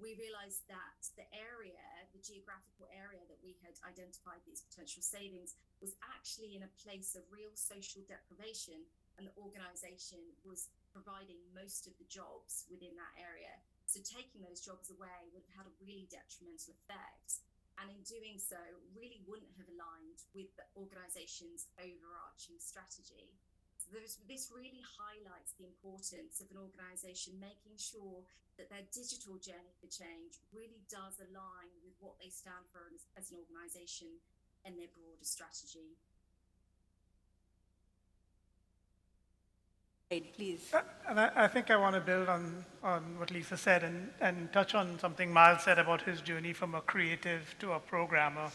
we realized that the geographical area that we had identified these potential savings was actually in a place of real social deprivation, and the organization was providing most of the jobs within that area. So taking those jobs away would have had a really detrimental effect. And in doing so, really wouldn't have aligned with the organization's overarching strategy. So this really highlights the importance of an organization making sure that their digital journey for change really does align with what they stand for as an organization and their broader strategy. Please. And I think I want to build on what Lisa said and touch on something Miles said about his journey from a creative to a programmer.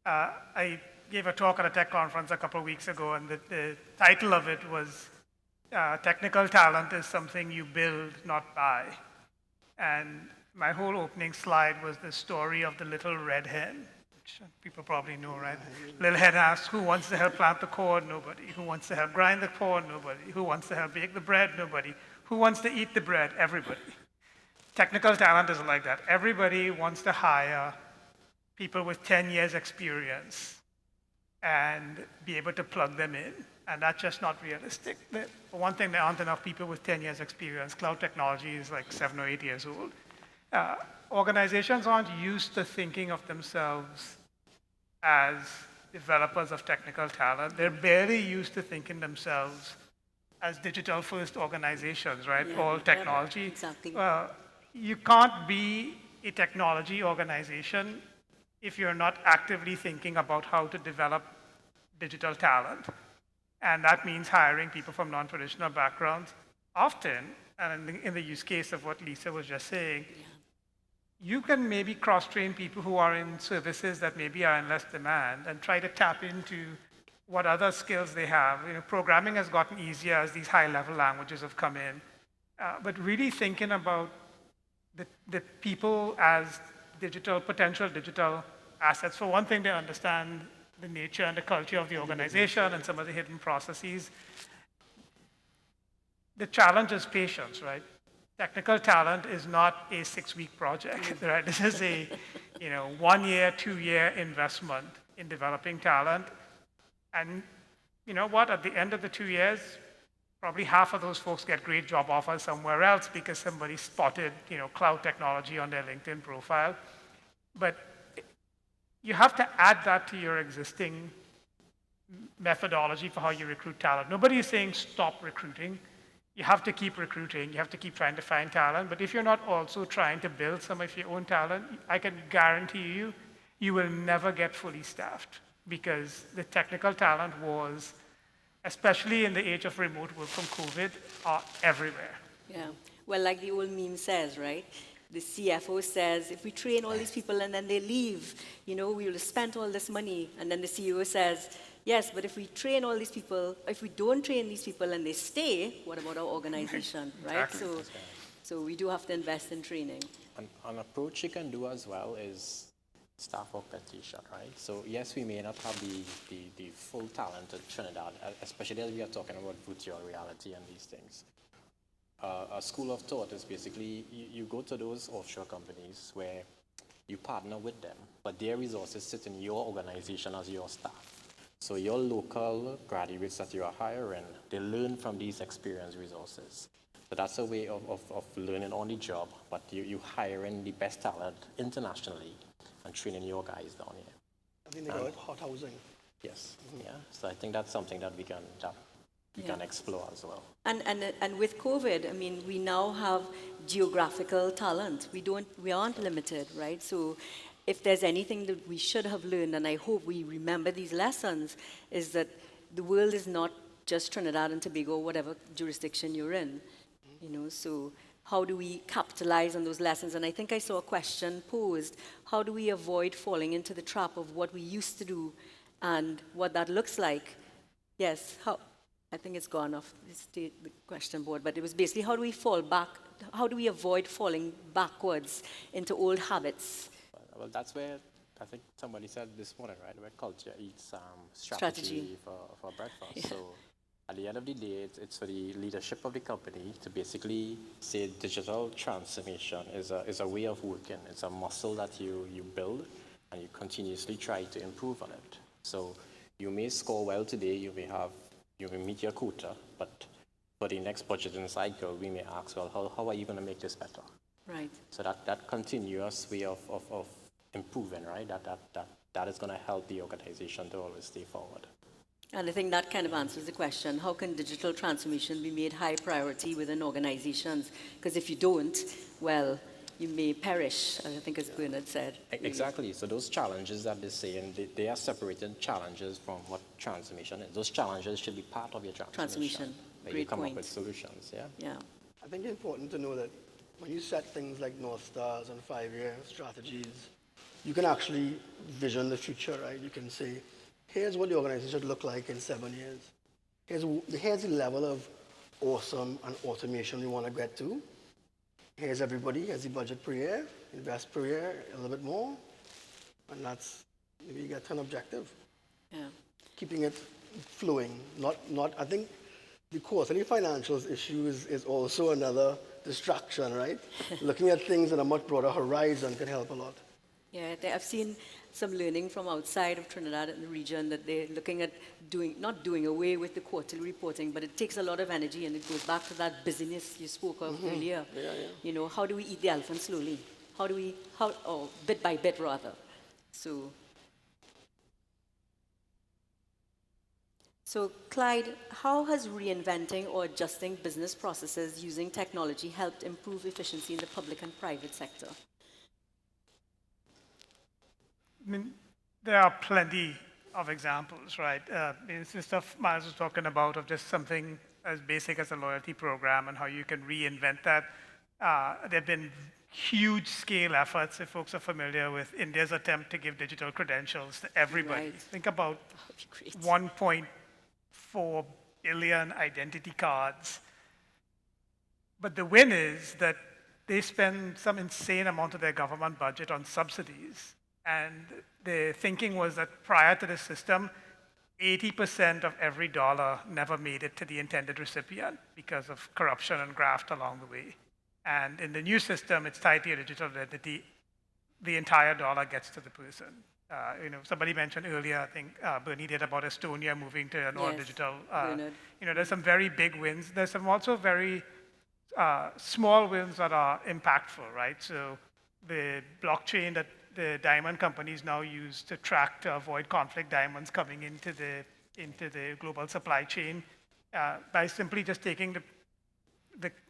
I gave a talk at a tech conference a couple of weeks ago, and the title of it was Technical Talent is Something You Build, Not Buy. And my whole opening slide was the story of the little red hen, which people probably know, right? Little hen asks, who wants to help plant the corn? Nobody. Who wants to help grind the corn? Nobody. Who wants to help bake the bread? Nobody. Who wants to eat the bread? Everybody. Technical talent is like that. Everybody wants to hire people with 10 years experience and be able to plug them in. And that's just not realistic. For one thing, there aren't enough people with 10 years experience. Cloud technology is like 7 or 8 years old. Uh, Organizations aren't used to thinking of themselves as developers of technical talent. They're barely used to thinking themselves as digital first organizations, right? Yeah, All yeah, technology. exactly. You can't be a technology organization if you're not actively thinking about how to develop digital talent. And that means hiring people from non-traditional backgrounds. Often, and in the use case of what Lisa was just saying, you can maybe cross-train people who are in services that maybe are in less demand and try to tap into what other skills they have. You know, programming has gotten easier as these high-level languages have come in. But really thinking about the people as potential digital assets. For one thing, they understand the nature and the culture of the organization and some of the hidden processes. The challenge is patience, right? Technical talent is not a 6-week project, right? This is a, 1 year, 2-year investment in developing talent. And you know what? At the end of the 2 years, probably half of those folks get great job offers somewhere else because somebody spotted, cloud technology on their LinkedIn profile. But you have to add that to your existing methodology for how you recruit talent. Nobody is saying stop recruiting. You have to keep recruiting. You have to keep trying to find talent. But if you're not also trying to build some of your own talent, I can guarantee you, you will never get fully staffed because the technical talent wars, especially in the age of remote work from COVID, are everywhere. Yeah. Well, like the old meme says, right? The CFO says, if we train all these people and then they leave, we will have spent all this money. And then the CEO says, yes, but if we train all these people, if we don't train these people and they stay, what about our organization, right? Exactly. So we do have to invest in training. An approach you can do as well is staff augmentation, right? So yes, we may not have the full talent of Trinidad, especially as we are talking about virtual reality and these things. A school of thought is basically you go to those offshore companies where you partner with them, but their resources sit in your organization as your staff. So your local graduates that you are hiring, they learn from these experienced resources. So that's a way of learning on the job, but you hiring the best talent internationally and training your guys down here. I think they call it hot housing. Yes, yeah. So I think that's something that we can explore as well. And with COVID, I mean, we now have geographical talent. We aren't limited, right? So if there's anything that we should have learned, and I hope we remember these lessons, is that the world is not just Trinidad and Tobago, whatever jurisdiction you're in, so how do we capitalize on those lessons? And I think I saw a question posed, how do we avoid falling into the trap of what we used to do and what that looks like? Yes, I think it's gone off the question board, but it was basically how do we avoid falling backwards into old habits? Well, that's where I think somebody said this morning, right, where culture eats strategy for breakfast. Yeah. So at the end of the day, it's for the leadership of the company to basically say digital transformation is a way of working. It's a muscle that you build and you continuously try to improve on it. So you may score well today, you may meet your quota, but for the next budgeting cycle, we may ask, well, how are you going to make this better? Right. So that continuous way of improving, right? That is going to help the organization to always stay forward. And I think that kind of answers the question, how can digital transformation be made high priority within organizations? Because if you don't, well, you may perish, I think as Bernard said. Exactly. So those challenges that they're saying, they are separated challenges from what transformation is. Those challenges should be part of your transformation. Where you come up with solutions, yeah? Yeah. I think it's important to know that when you set things like North Stars and 5-year strategies, you can actually vision the future, right? You can say, here's what the organization should look like in 7 years. Here's the level of awesome and automation we want to get to. Here's everybody, here's the budget per year, invest per year, a little bit more, and that's, maybe you get to an objective. Yeah. Keeping it flowing, not. I think the quarterly financials issue is also another distraction, right? Looking at things in a much broader horizon can help a lot. Yeah, I've seen some learning from outside of Trinidad and the region that they're looking at not doing away with the quarterly reporting, but it takes a lot of energy and it goes back to that busyness you spoke of earlier. Yeah. How do we eat the elephant slowly? How do we, or bit by bit rather. So Clyde, how has reinventing or adjusting business processes using technology helped improve efficiency in the public and private sector? I mean, there are plenty of examples, right? It's the stuff Miles was talking about of just something as basic as a loyalty program and how you can reinvent that. There have been huge scale efforts, if folks are familiar with India's attempt to give digital credentials to everybody. Right. Think about That would be great. 1.4 billion identity cards. But the win is that they spend some insane amount of their government budget on subsidies. And the thinking was that prior to this system, 80% of every dollar never made it to the intended recipient because of corruption and graft along the way. And in the new system, it's tied to your digital identity. The entire dollar gets to the person. Somebody mentioned earlier, I think Bernie did, about Estonia moving to an all digital. There's some very big wins. There's some also very small wins that are impactful, right? So the blockchain that the diamond companies now use to track to avoid conflict diamonds coming into the global supply chain by simply just taking the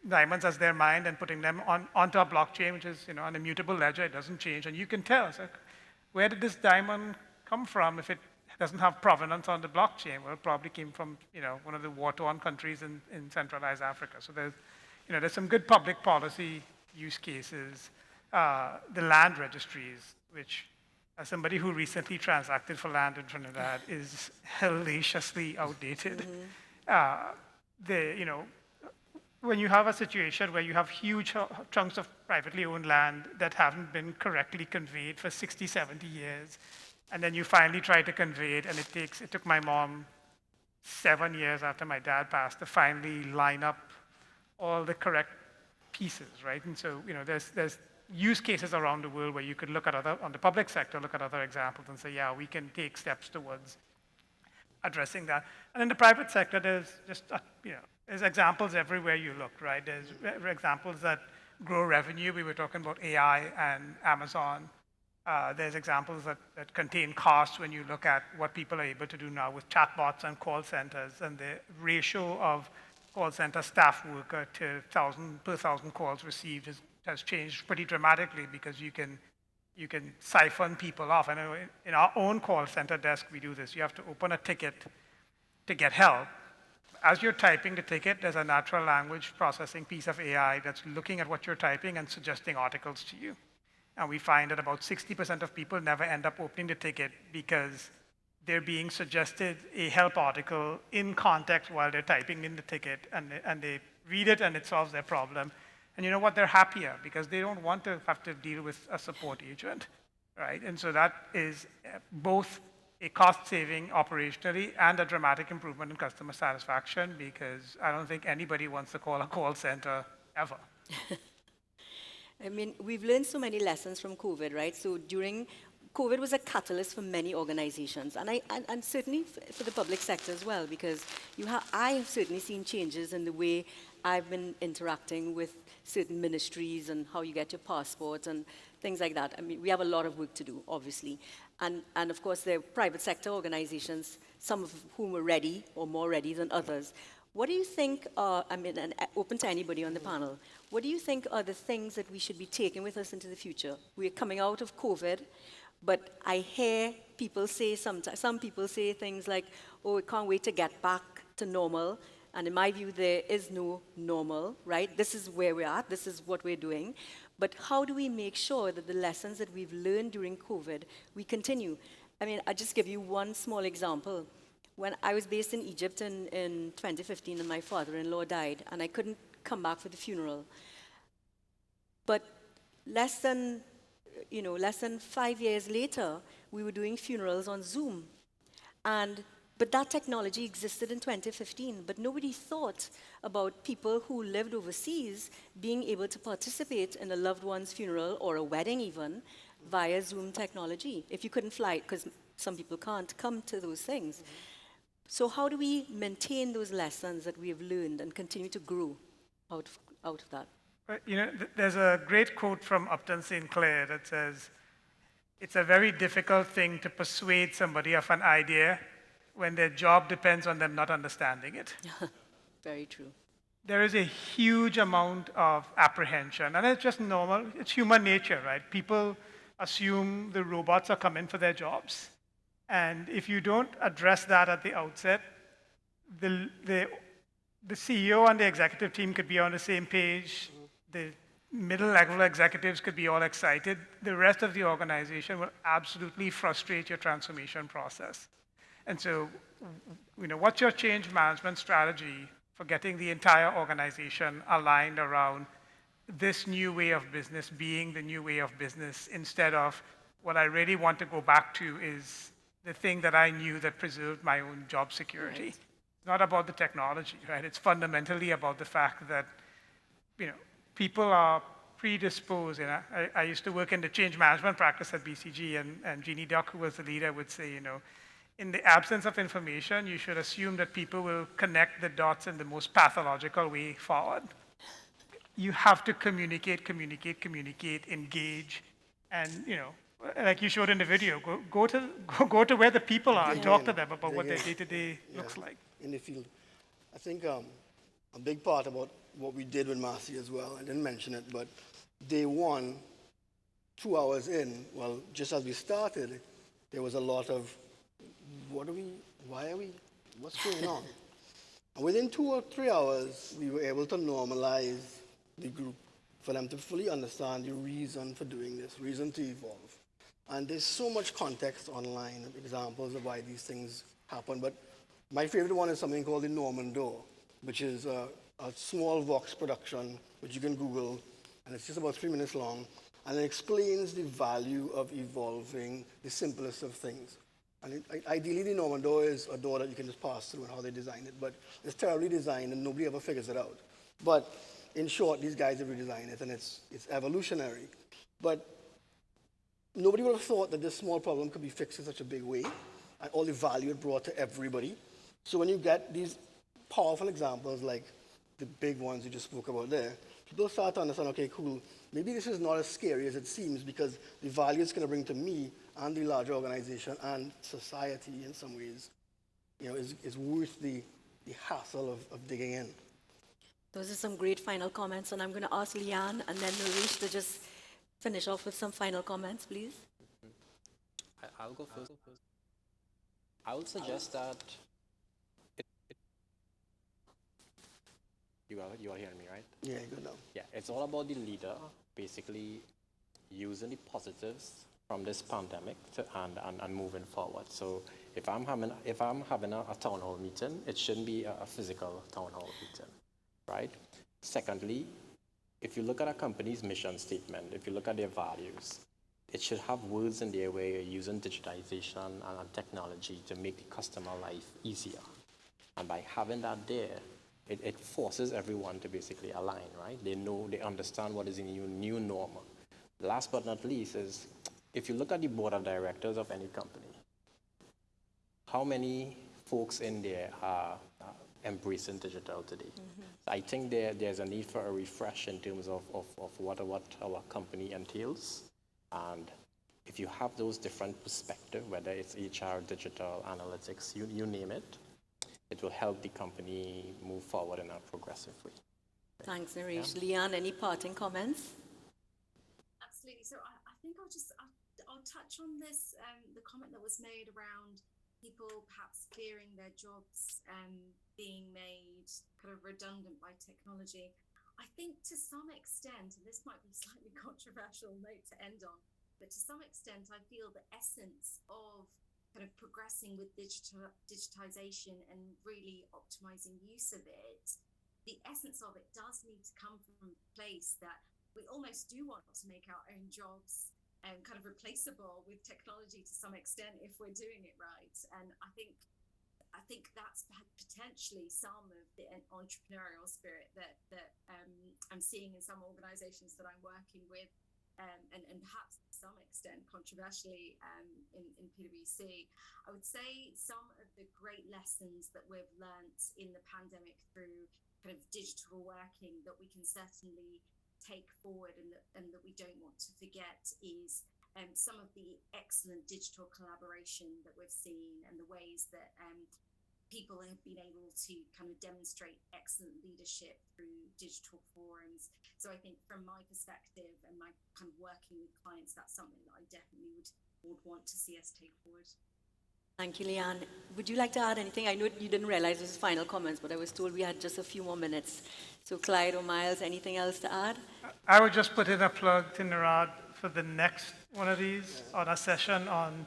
diamonds as their mined and putting them onto a blockchain, which is an immutable ledger. It doesn't change, and you can tell. It's like, where did this diamond come from if it doesn't have provenance on the blockchain? Well, it probably came from one of the war-torn countries in centralized Africa. So there's some good public policy use cases. The land registries, which as somebody who recently transacted for land in Trinidad, is hellaciously outdated. When you have a situation where you have huge chunks of privately owned land that haven't been correctly conveyed for 60, 70 years, and then you finally try to convey it, and it took my mom 7 years after my dad passed to finally line up all the correct pieces, right? And so, there's use cases around the world where you could look at on the public sector, look at other examples and say, yeah, we can take steps towards addressing that. And in the private sector, there's just, there's examples everywhere you look, right? There's examples that grow revenue. We were talking about AI and Amazon. There's examples that contain costs when you look at what people are able to do now with chatbots and call centers, and the ratio of call center staff worker to per thousand calls received has changed pretty dramatically because you can siphon people off. I know in our own call center desk, we do this. You have to open a ticket to get help. As you're typing the ticket, there's a natural language processing piece of AI that's looking at what you're typing and suggesting articles to you. And we find that about 60% of people never end up opening the ticket because they're being suggested a help article in context while they're typing in the ticket, and they read it and it solves their problem. And you know what? They're happier because they don't want to have to deal with a support agent, right? And so that is both a cost saving operationally and a dramatic improvement in customer satisfaction, because I don't think anybody wants to call a call center ever. I mean, we've learned so many lessons from COVID, right? So COVID was a catalyst for many organizations, and certainly for the public sector as well, because I have certainly seen changes in the way I've been interacting with certain ministries and how you get your passports and things like that. I mean, we have a lot of work to do, obviously. And of course, there are private sector organizations, some of whom are ready or more ready than others. What do you think and open to anybody on the panel, what do you think are the things that we should be taking with us into the future? We're coming out of COVID, but I hear people say some people say things like, oh, we can't wait to get back to normal. And in my view, there is no normal, right? This is where we're at. This is what we're doing. But how do we make sure that the lessons that we've learned during COVID, we continue? I mean, I'll just give you one small example. When I was based in Egypt in 2015 and my father-in-law died, and I couldn't come back for the funeral. But less than 5 years later, we were doing funerals on Zoom. But that technology existed in 2015, but nobody thought about people who lived overseas being able to participate in a loved one's funeral or a wedding even via Zoom technology. If you couldn't fly, because some people can't come to those things. So how do we maintain those lessons that we have learned and continue to grow out of that? There's a great quote from Upton Sinclair that says, it's a very difficult thing to persuade somebody of an idea when their job depends on them not understanding it. Very true. There is a huge amount of apprehension, and it's just normal. It's human nature, right? People assume the robots are coming for their jobs. And if you don't address that at the outset, the, the, the CEO and the executive team could be on the same page. The middle level executives could be all excited. The rest of the organization will absolutely frustrate your transformation process. And so, what's your change management strategy for getting the entire organization aligned around this new way of business being the new way of business instead of what I really want to go back to is the thing that I knew that preserved my own job security. Right. It's not about the technology, right? It's fundamentally about the fact that, people are predisposed. And I used to work in the change management practice at BCG, and Jeannie Duck, who was the leader, would say, in the absence of information, you should assume that people will connect the dots in the most pathological way forward. You have to communicate, engage, and like you showed in the video, go to where the people are and talk to them about what their day-to-day looks like. In the field. I think a big part about what we did with Massey as well, I didn't mention it, but day one, 2 hours in, well, just as we started, there was a lot of, what's going on? And within 2 or 3 hours, we were able to normalize the group for them to fully understand the reason for doing this, reason to evolve. And there's so much context online, examples of why these things happen. But my favorite one is something called the Norman Door, which is a small Vox production, which you can Google, and it's just about 3 minutes long. And it explains the value of evolving the simplest of things. And ideally, the Norman Door is a door that you can just pass through and how they design it. But it's terribly designed, and nobody ever figures it out. But in short, these guys have redesigned it, and it's evolutionary. But nobody would have thought that this small problem could be fixed in such a big way, and all the value it brought to everybody. So when you get these powerful examples like the big ones you just spoke about there, people start to understand, okay, cool, maybe this is not as scary as it seems because the value it's going to bring to me and the larger organization and society in some ways, is worth the hassle of digging in. Those are some great final comments, and I'm going to ask Leanne and then Naresh to just finish off with some final comments, please. I'll go first. I would suggest that you are hearing me, right? Yeah, good now. Yeah, it's all about the leader basically using the positives from this pandemic and moving forward. So if I'm having a town hall meeting, it shouldn't be a physical town hall meeting, right? Secondly, if you look at a company's mission statement, if you look at their values, it should have words in there where you're using digitization and technology to make the customer life easier. And by having that there, it forces everyone to basically align, right? They understand what is the new norm. Last but not least is, if you look at the board of directors of any company, how many folks in there are embracing digital today? Mm-hmm. I think there's a need for a refresh in terms of what our company entails. And if you have those different perspectives, whether it's HR, digital, analytics, you name it, it will help the company move forward in a progressive way. Thanks, Naresh. Yeah. Leanne, any parting comments? Absolutely. So I think I'll touch on this, the comment that was made around people perhaps fearing their jobs being made kind of redundant by technology. I think to some extent, and this might be a slightly controversial note to end on, but to some extent, I feel the essence of kind of progressing with digitization and really optimizing use of it, the essence of it does need to come from a place that we almost do want to make our own jobs kind of replaceable with technology to some extent if we're doing it right. And I think that's potentially some of the entrepreneurial spirit that I'm seeing in some organizations that I'm working with, and perhaps to some extent controversially in PwC. I would say some of the great lessons that we've learnt in the pandemic through kind of digital working that we can certainly take forward and that we don't want to forget is some of the excellent digital collaboration that we've seen and the ways that people have been able to kind of demonstrate excellent leadership through digital forums. So I think from my perspective and my kind of working with clients, that's something that I definitely would want to see us take forward. Thank you, Leanne. Would you like to add anything? I know you didn't realize it was final comments, but I was told we had just a few more minutes. So Clyde or Miles, anything else to add? I would just put in a plug to Narad for the next one of these on a session on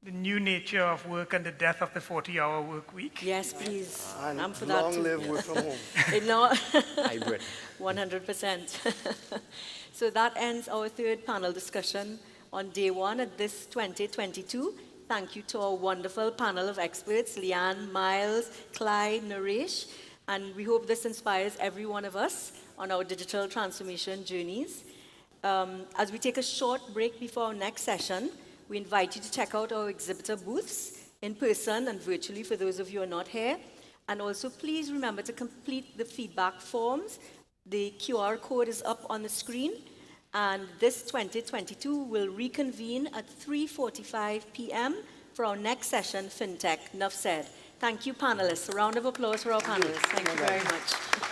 the new nature of work and the death of the 40-hour work week. Yes, please. And I'm for that long too. live work from home. No, Hybrid. 100%. So that ends our third panel discussion on day one at this 2022. Thank you to our wonderful panel of experts, Leanne, Miles, Clyde, Naresh, and we hope this inspires every one of us on our digital transformation journeys. As we take a short break before our next session, we invite you to check out our exhibitor booths in person and virtually for those of you who are not here. And also, please remember to complete the feedback forms. The QR code is up on the screen. And this 2022 will reconvene at 3:45 p.m. for our next session, FinTech. Enough said. Thank you, panelists. A round of applause for our panelists. Thank you very much.